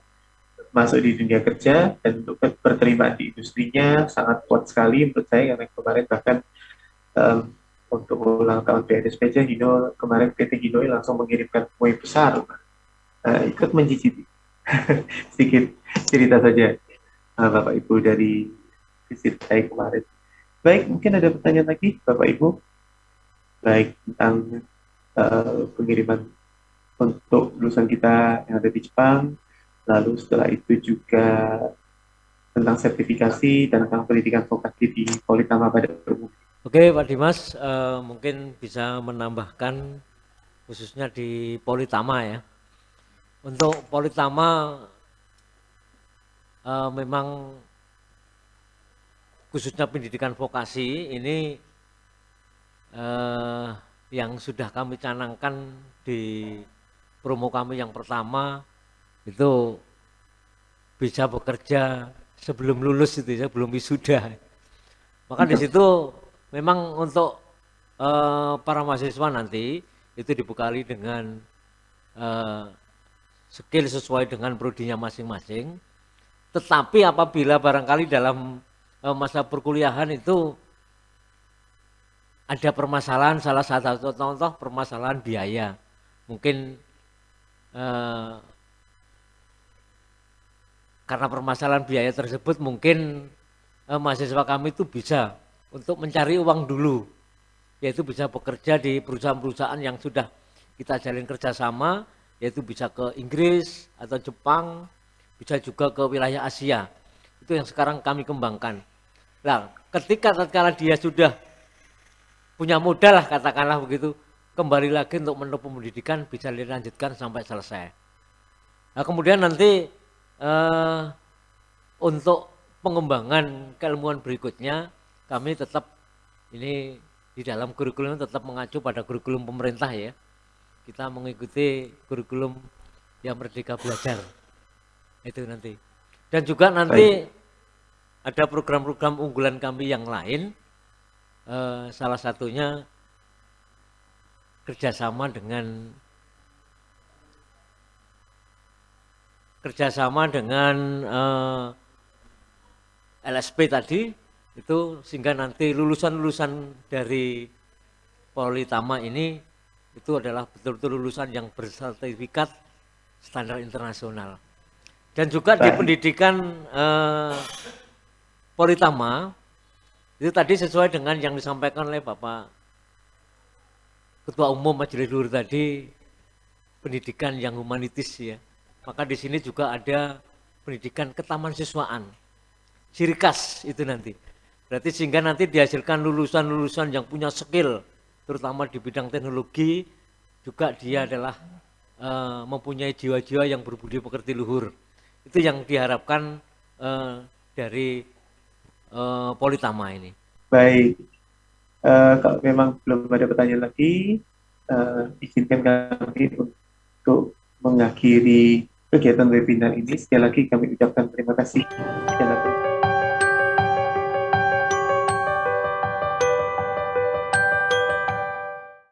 masuk di dunia kerja dan untuk berterima di industrinya sangat kuat sekali menurut saya. Karena kemarin bahkan untuk ulang tahun BNSP aja, Hino kemarin PT Hino langsung mengirimkan kue besar, ikut mencicipi. Sedikit cerita saja Bapak Ibu dari visit saya kemarin. Baik, mungkin ada pertanyaan lagi Bapak Ibu, baik tentang pengiriman untuk lulusan kita yang ada di Jepang, lalu setelah itu juga tentang sertifikasi dan tentang pendidikan vokasi di Politama pada umumnya. Oke Pak Dimas, mungkin bisa menambahkan khususnya di Politama ya. Untuk Politama memang khususnya pendidikan vokasi ini yang sudah kami canangkan di promo kami yang pertama itu bisa bekerja sebelum lulus itu ya, sebelum wisuda. Maka di situ memang untuk para mahasiswa nanti itu dibekali dengan skill sesuai dengan prodinya masing-masing. Tetapi apabila barangkali dalam masa perkuliahan itu ada permasalahan, salah satu contoh permasalahan biaya, mungkin karena permasalahan biaya tersebut mungkin mahasiswa kami itu bisa untuk mencari uang dulu, yaitu bisa bekerja di perusahaan-perusahaan yang sudah kita jalin kerjasama, yaitu bisa ke Inggris atau Jepang, bisa juga ke wilayah Asia. Itu yang sekarang kami kembangkan. Nah, ketika tatkala dia sudah punya modal lah, katakanlah begitu, kembali lagi untuk menempuh pendidikan bisa dilanjutkan sampai selesai. Nah, kemudian nanti untuk pengembangan keilmuan berikutnya kami tetap ini di dalam kurikulum tetap mengacu pada kurikulum pemerintah ya. Kita mengikuti kurikulum yang Merdeka Belajar. Itu nanti. Dan juga nanti ada program-program unggulan kami yang lain, salah satunya kerjasama dengan LSP tadi, itu sehingga nanti lulusan-lulusan dari Politama ini itu adalah betul-betul lulusan yang bersertifikat standar internasional. Dan juga di pendidikan Politama itu tadi sesuai dengan yang disampaikan oleh Bapak Ketua Umum Majelis Luhur tadi, pendidikan yang humanitis ya. Maka di sini juga ada pendidikan ketamansiiswaan, sirikas itu nanti. Berarti sehingga nanti dihasilkan lulusan-lulusan yang punya skill, terutama di bidang teknologi, juga dia adalah mempunyai jiwa-jiwa yang berbudi pekerti luhur. Itu yang diharapkan dari Politama ini. Baik, kalau memang belum ada pertanyaan lagi, izinkan kami untuk mengakhiri kegiatan webinar ini. Sekali lagi kami ucapkan terima kasih.